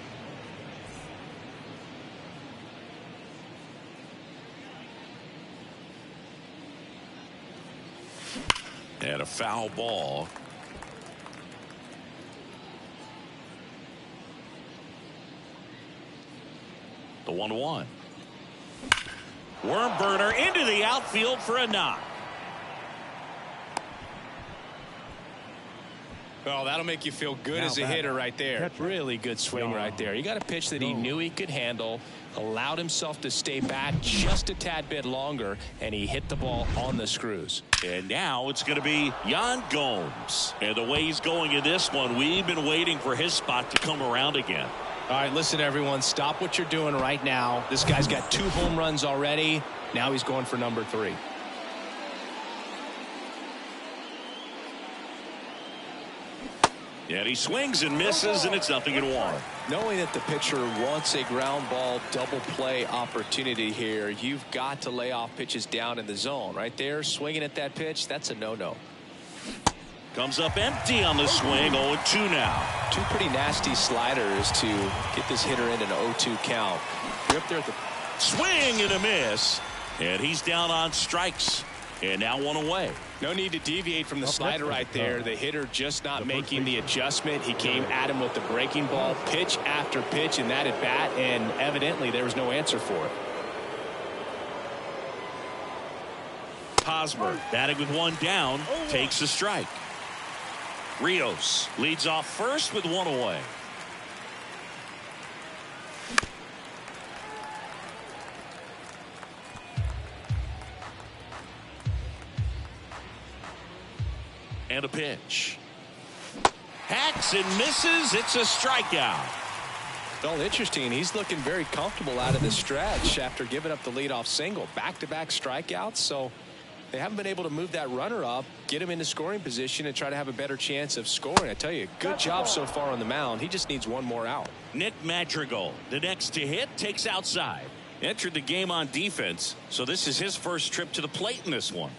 And a foul ball. The 1-1. Worm burner into the outfield for a knock. Well, that'll make you feel good as a hitter right there. Really good swing right there. You got a pitch that he knew he could handle, allowed himself to stay back just a tad bit longer, and he hit the ball on the screws. And now it's going to be Yan Gomes. And the way he's going in this one, we've been waiting for his spot to come around again. All right, listen, everyone, stop what you're doing right now. This guy's got 2 home runs already. Now he's going for number 3. And he swings and misses, and it's 0-1. Knowing that the pitcher wants a ground ball double play opportunity here, you've got to lay off pitches down in the zone. Right there, swinging at that pitch, that's a no-no. Comes up empty on the swing, 0-2 now. 2 pretty nasty sliders to get this hitter in an 0-2 count. You're up there at the swing and a miss, and he's down on strikes. And now 1 away. No need to deviate from the slider right there. The hitter just not making the adjustment. He came at him with the breaking ball, pitch after pitch in that at bat, and evidently there was no answer for it. Hosmer batting with 1 down, takes a strike. Rios leads off first with 1 away. And a pitch. Hacks and misses. It's a strikeout. Well, interesting. He's looking very comfortable out of the stretch after giving up the leadoff single. Back-to-back strikeouts. So they haven't been able to move that runner up, get him into scoring position, and try to have a better chance of scoring. I tell you, good job so far on the mound. He just needs 1 more out. Nick Madrigal, the next to hit, takes outside. Entered the game on defense, so this is his first trip to the plate in this one.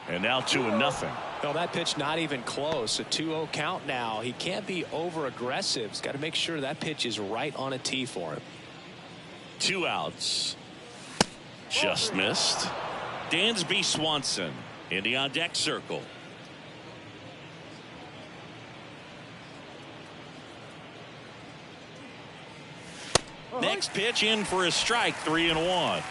And now 2-0. Well, that pitch not even close. A 2-0 count now. He can't be over aggressive. He's got to make sure that pitch is right on a tee for him. 2 outs. Just missed. Dansby Swanson in the on deck circle. Next pitch in for a strike. 3-1.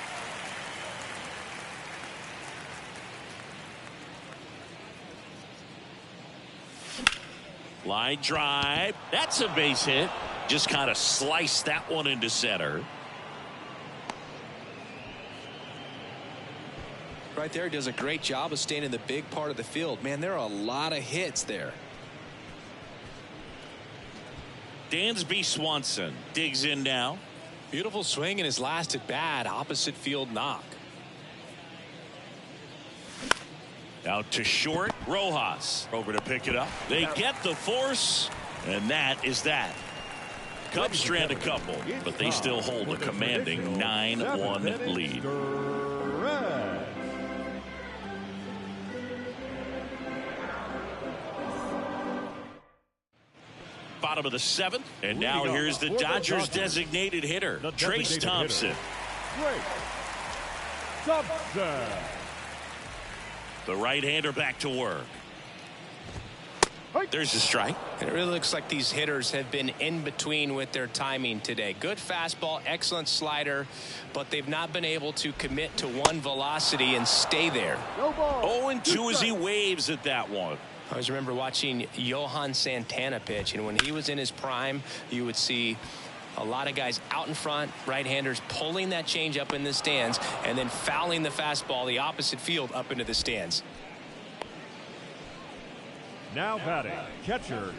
Line drive. That's a base hit. Just kind of sliced that one into center. Right there, does a great job of staying in the big part of the field. Man, there are a lot of hits there. Dansby Swanson digs in now. Beautiful swing in his last at bat. Opposite field knock. Out to short. Rojas over to pick it up. They get the force, and that is that. Cubs strand a couple, but they still hold a commanding 9-1 lead. Bottom of the 7th, and now here's the Dodgers designated hitter, Trace Thompson. The right-hander back to work. There's a strike. And it really looks like these hitters have been in between with their timing today. Good fastball, excellent slider, but they've not been able to commit to one velocity and stay there. 0-2 as he waves at that one. I always remember watching Johan Santana pitch, and when he was in his prime, you would see a lot of guys out in front, right-handers pulling that change up in the stands and then fouling the fastball the opposite field up into the stands. Now batting, catcher.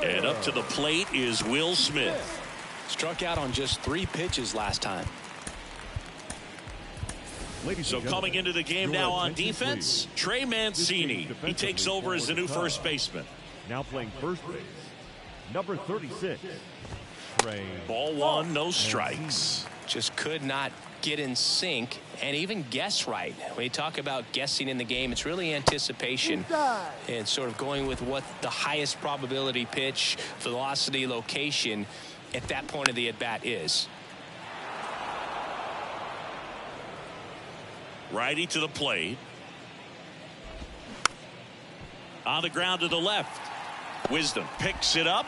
And up to the plate is Will Smith. Struck out on just 3 pitches last time. So coming into the game now on defense, Trey Mancini. He takes over as the new first baseman. Now playing first base, number 36. Ball 1, no strikes. Just could not get in sync and even guess right. When you talk about guessing in the game, it's really anticipation and sort of going with what the highest probability pitch, velocity, location at that point of the at-bat is. Righty to the plate. On the ground to the left. Wisdom picks it up.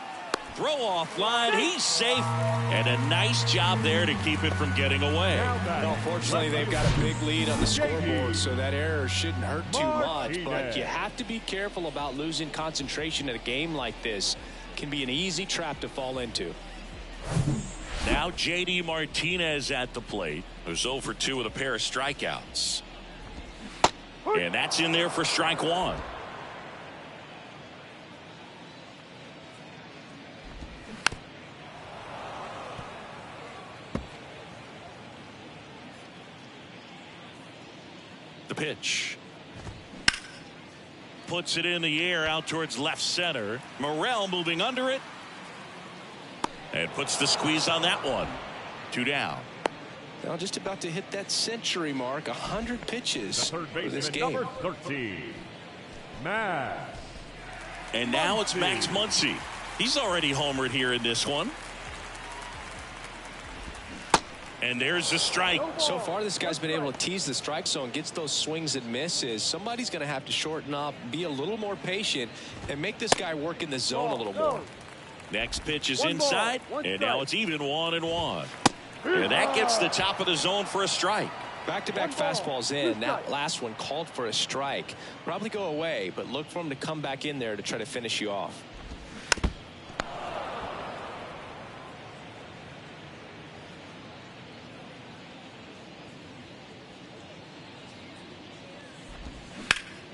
Throw off line. He's safe. And a nice job there to keep it from getting away. Well, fortunately, they've got a big lead on the scoreboard, so that error shouldn't hurt too much. But you have to be careful about losing concentration in a game like this. It can be an easy trap to fall into. Now J.D. Martinez at the plate, who's 0 for 2 with a pair of strikeouts. And that's in there for strike one. The pitch. Puts it in the air out towards left center. Morel moving under it. And puts the squeeze on that one. 2 down. Now just about to hit that century mark. 100 pitches for this game. Number 13, Max. And now it's Max Muncy. He's already homered here in this one. And there's the strike. So far, this guy's been able to tease the strike zone, gets those swings and misses. Somebody's going to have to shorten up, be a little more patient, and make this guy work in the zone a little more. Next pitch is inside, and now it's even 1-1. And that gets the top of the zone for a strike. Back-to-back fastballs in. That last one called for a strike. Probably go away, but look for him to come back in there to try to finish you off.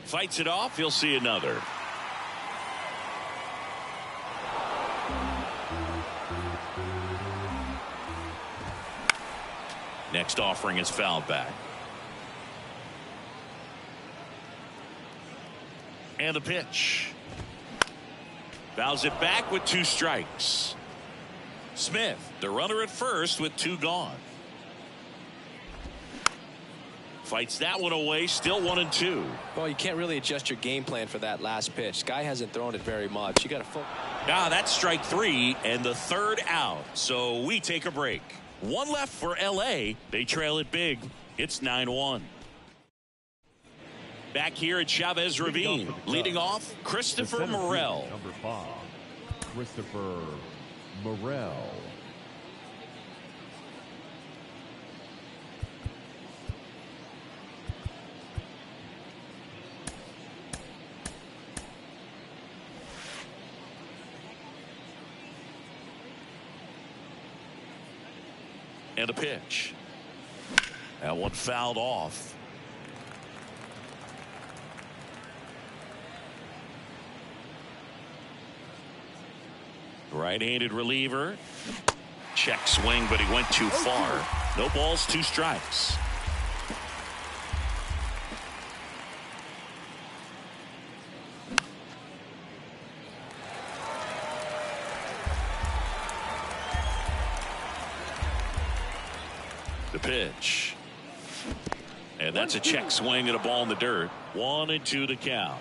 Fights it off. He'll see another. Next offering is fouled back. And the pitch. Fouls it back with 2 strikes. Smith, the runner at first with 2 gone. Fights that one away, still 1-2. Well, you can't really adjust your game plan for that last pitch. Guy hasn't thrown it very much. You got to. That's strike 3 and the 3rd out. So we take a break. 1 left for LA. They trail it big. It's 9-1. Back here at Chavez Ravine, leading off Christopher Morel. Number 5, Christopher Morel. And a pitch. That one fouled off. Right-handed reliever. Check swing, but he went too far. No balls, 2 strikes. The pitch. And that's a check swing and a ball in the dirt. 1-2 the count.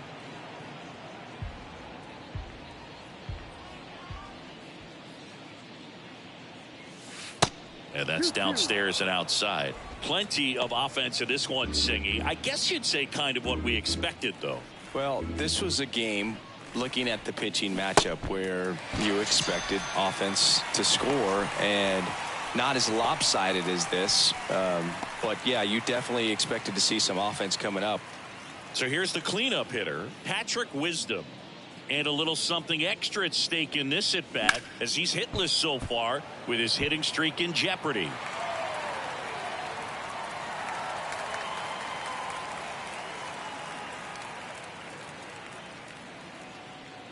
And that's downstairs and outside. Plenty of offense in this one, Singy. I guess you'd say kind of what we expected, though. Well, this was a game, looking at the pitching matchup, where you expected offense to score, and not as lopsided as this. But, yeah, you definitely expected to see some offense coming up. So here's the cleanup hitter, Patrick Wisdom. And a little something extra at stake in this at-bat, as he's hitless so far with his hitting streak in jeopardy.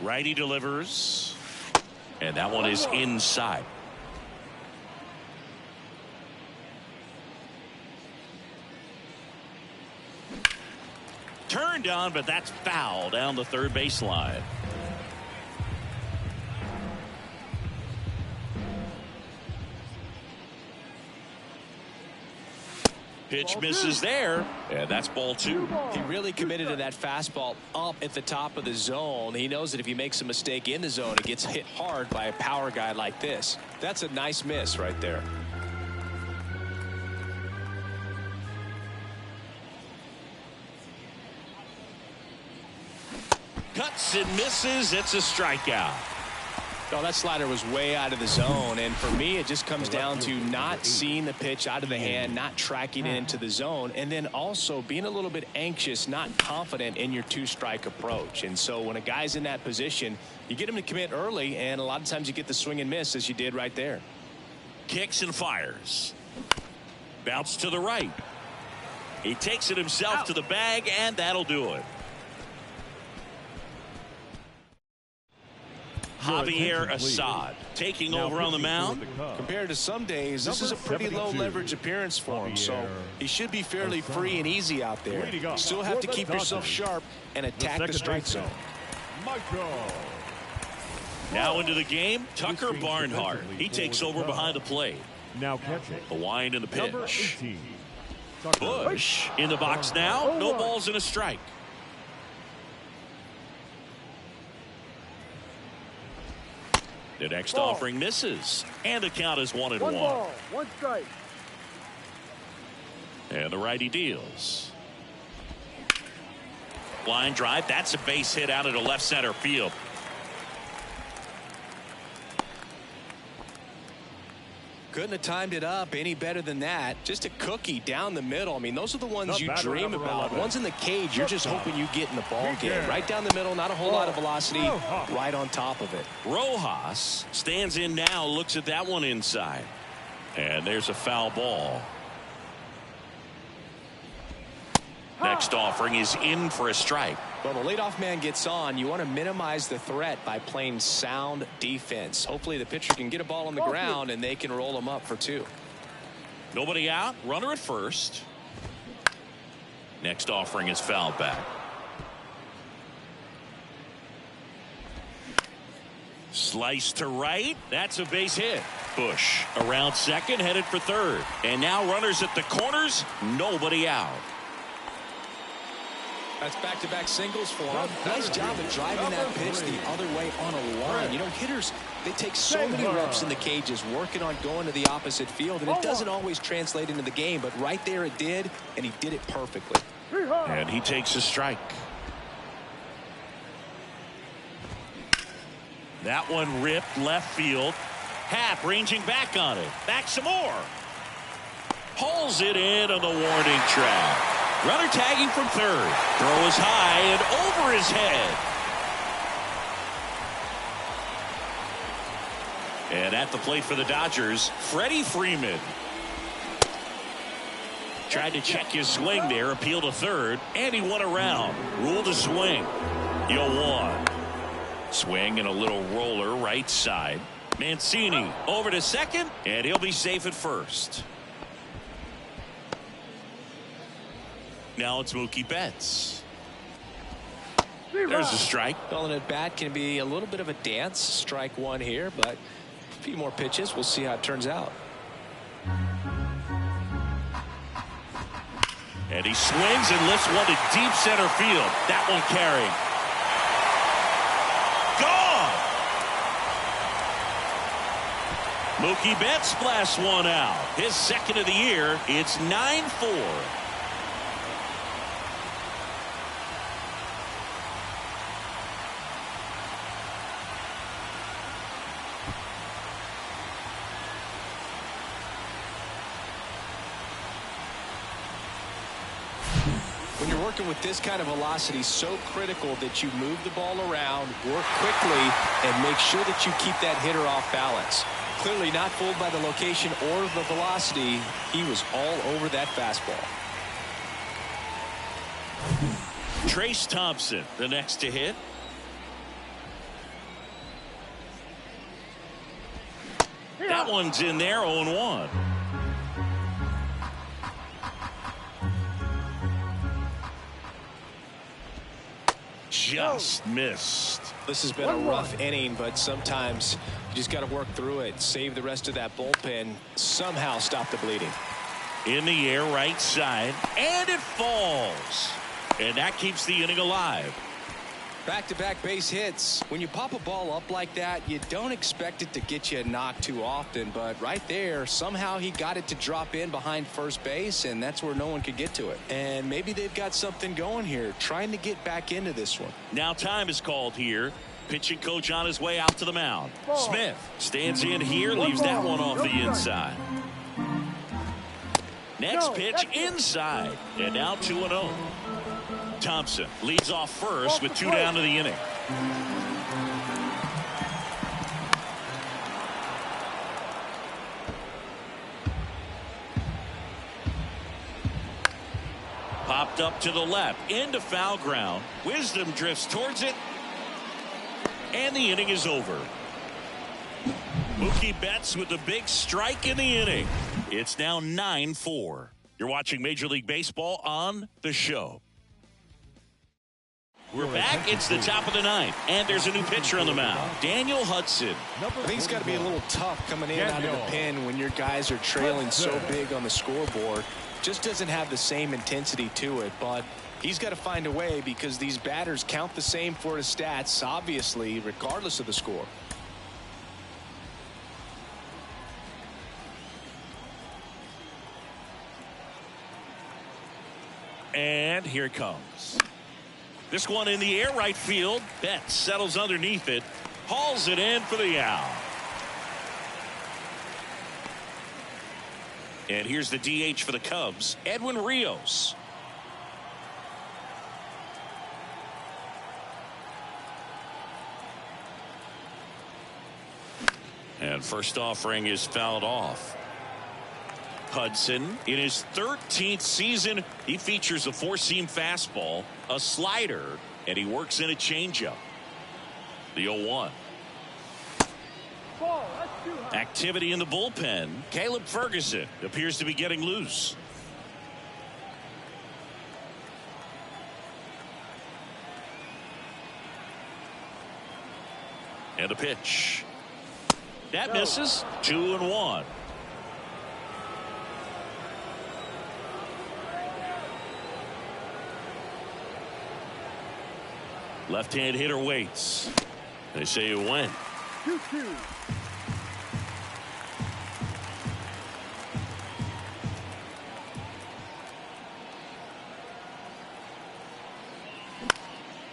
Righty delivers. And that one is inside. Turned on, but that's foul down the third baseline. Pitch misses there, and that's ball 2. He really committed to that fastball up at the top of the zone. He knows that if he makes a mistake in the zone, it gets hit hard by a power guy like this. That's a nice miss right there. Cuts and misses. It's a strikeout. Oh, that slider was way out of the zone, and for me it just comes down to not seeing the pitch out of the hand, not tracking it into the zone, and then also being a little bit anxious, not confident in your two-strike approach. And so when a guy's in that position, you get him to commit early, and a lot of times you get the swing and miss as you did right there. Kicks and fires. Bounce to the right. He takes it himself to the bag, and that'll do it. Javier Assad taking over on the mound. Compared to some days, this is a pretty low leverage appearance for him, so he should be fairly free and easy out there. Still have to keep yourself sharp and attack the strike zone. Now into the game, Tucker Barnhart. He takes over behind the plate. Now catching. The wind and the pitch. 18. Bush in the box now. No balls and a strike. The next offering misses, and the count is 1-1. 1 ball, 1 strike. And the righty deals. Line drive. That's a base hit out into left center field. Couldn't have timed it up any better than that. Just a cookie down the middle. I mean, those are the ones you dream about. Ones in the cage, you're just hoping you get in the ball game. Right down the middle, not a whole lot of velocity, right on top of it. Rojas stands in now, looks at that one inside. And there's a foul ball. Next offering is in for a strike. Well, the leadoff man gets on. You want to minimize the threat by playing sound defense. Hopefully the pitcher can get a ball on the ground and they can roll him up for 2. Nobody out. Runner at first. Next offering is fouled back. Slice to right. That's a base hit. Bush around second, headed for third. And now runners at the corners. Nobody out. That's back-to-back singles for him. Nice job of driving that pitch the other way on a line. You know, hitters, they take so many reps in the cages working on going to the opposite field, and it doesn't always translate into the game, but right there it did, and he did it perfectly. And he takes a strike. That one ripped left field. Happ ranging back on it. Back some more. Pulls it in on the warning track. Runner tagging from third. Throw is high and over his head. And at the plate for the Dodgers, Freddie Freeman. Tried to check his swing there, appeal to third, and he went around. Ruled a swing. 0-1. Swing and a little roller right side. Mancini over to second, and he'll be safe at first. Now it's Mookie Betts. There's a strike. Well, an at-bat can be a little bit of a dance. Strike 1 here, but a few more pitches. We'll see how it turns out. And he swings and lifts one to deep center field. That one carrying. Gone! Mookie Betts blasts one out. His second of the year. It's 9-4. When you're working with this kind of velocity, so critical that you move the ball around, work quickly, and make sure that you keep that hitter off balance. Clearly not fooled by the location or the velocity. He was all over that fastball. Trace Thompson, the next to hit. That one's in there, 0-1. Just missed. This has been a rough inning, but sometimes you just got to work through it, save the rest of that bullpen, somehow stop the bleeding. In the air, right side, and it falls. And that keeps the inning alive. Back-to-back base hits. When you pop a ball up like that, you don't expect it to get you a knock too often, but right there, somehow he got it to drop in behind first base, and that's where no one could get to it. And maybe they've got something going here, trying to get back into this one. Now time is called here. Pitching coach on his way out to the mound. Smith stands in here, leaves that one off the inside. Next pitch inside, and now 2-0. Thompson leads off first with 2 down to the inning. Popped up to the left, into foul ground. Wisdom drifts towards it, and the inning is over. Mookie Betts with the big strike in the inning. It's now 9-4. You're watching Major League Baseball on The Show. We're back. It's the top of the ninth, and there's a new pitcher on the mound, Daniel Hudson. I think it's got to be a little tough coming in out of the pen when your guys are trailing so big on the scoreboard. Just doesn't have the same intensity to it, but he's got to find a way because these batters count the same for his stats, obviously, regardless of the score. And here it comes. This one in the air, right field. Betts settles underneath it, hauls it in for the out. And here's the DH for the Cubs, Edwin Rios. And first offering is fouled off. Hudson, in his 13th season, he features a 4-seam fastball, a slider, and he works in a changeup. The 0-1. Activity in the bullpen. Caleb Ferguson appears to be getting loose. And a pitch. That misses. 2-1. Left-hand hitter waits. They say it went. 2-2.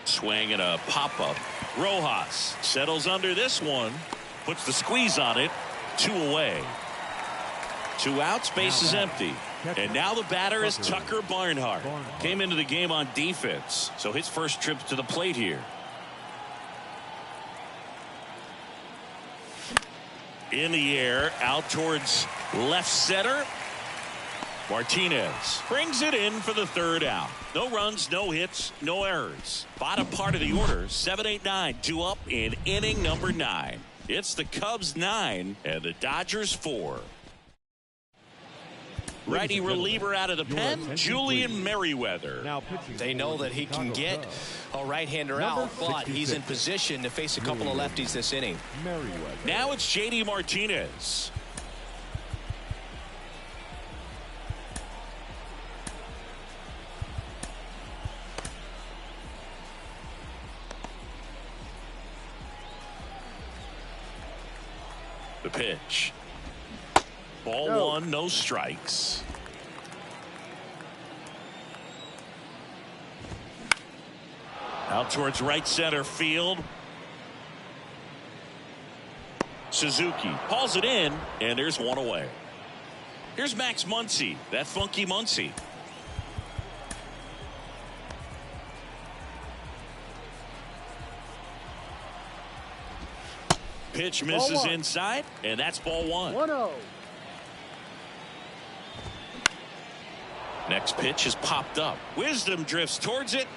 Swing and a pop-up. Rojas settles under this one. Puts the squeeze on it. 2 away. 2 outs. Base is empty. And now the batter is Tucker Barnhart. Came into the game on defense, so his first trip to the plate here. In the air, out towards left center. Martinez brings it in for the 3rd out. No runs, no hits, no errors. Bottom part of the order, 7-8-9, 2 up in inning number 9. It's the Cubs 9 and the Dodgers 4. Righty reliever out of the pen, Julian Merriweather. They know that he can get a right-hander out, but he's in position to face a couple of lefties this inning. Now it's JD Martinez. The pitch. Ball 1, no strikes. Out towards right center field. Suzuki hauls it in, and there's 1 away. Here's Max Muncy, that funky Muncy. Pitch misses inside, and that's ball 1. 1-0. Next pitch is popped up. Wisdom drifts towards it.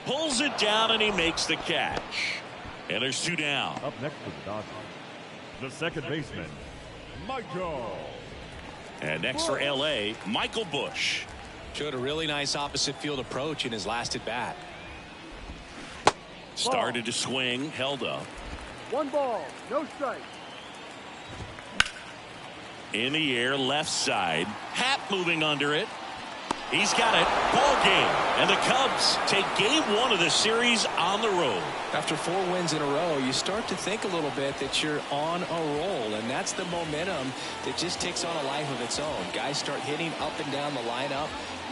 Pulls it down, and he makes the catch. And there's 2 down. Up next for the Dodgers, the second baseman, Michael. And next for L.A., Michael Busch. Showed a really nice opposite field approach in his last at bat. Started to swing, held up. 1 ball, no strike. In the air, left side. Happ moving under it. He's got it. Ball game. And the Cubs take game 1 of the series on the road. After 4 wins in a row, you start to think a little bit that you're on a roll, and that's the momentum that just takes on a life of its own. Guys start hitting up and down the lineup.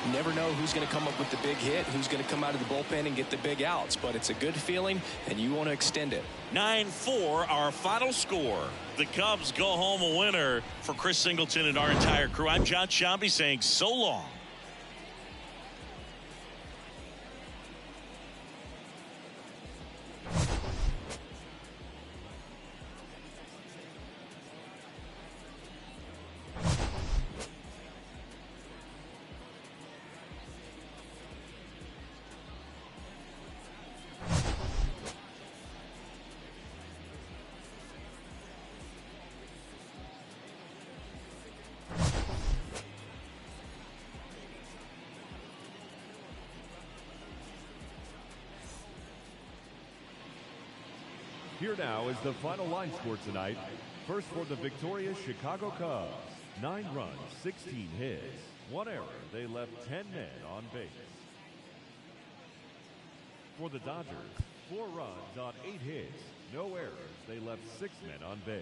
You never know who's going to come up with the big hit, who's going to come out of the bullpen and get the big outs, but it's a good feeling, and you want to extend it. 9-4, our final score. The Cubs go home a winner. For Chris Singleton and our entire crew, I'm John Shambi saying so long. Here now is the final line score tonight. First for the victorious Chicago Cubs. 9 runs, 16 hits, 1 error. They left 10 men on base. For the Dodgers, 4 runs on 8 hits, no errors. They left 6 men on base.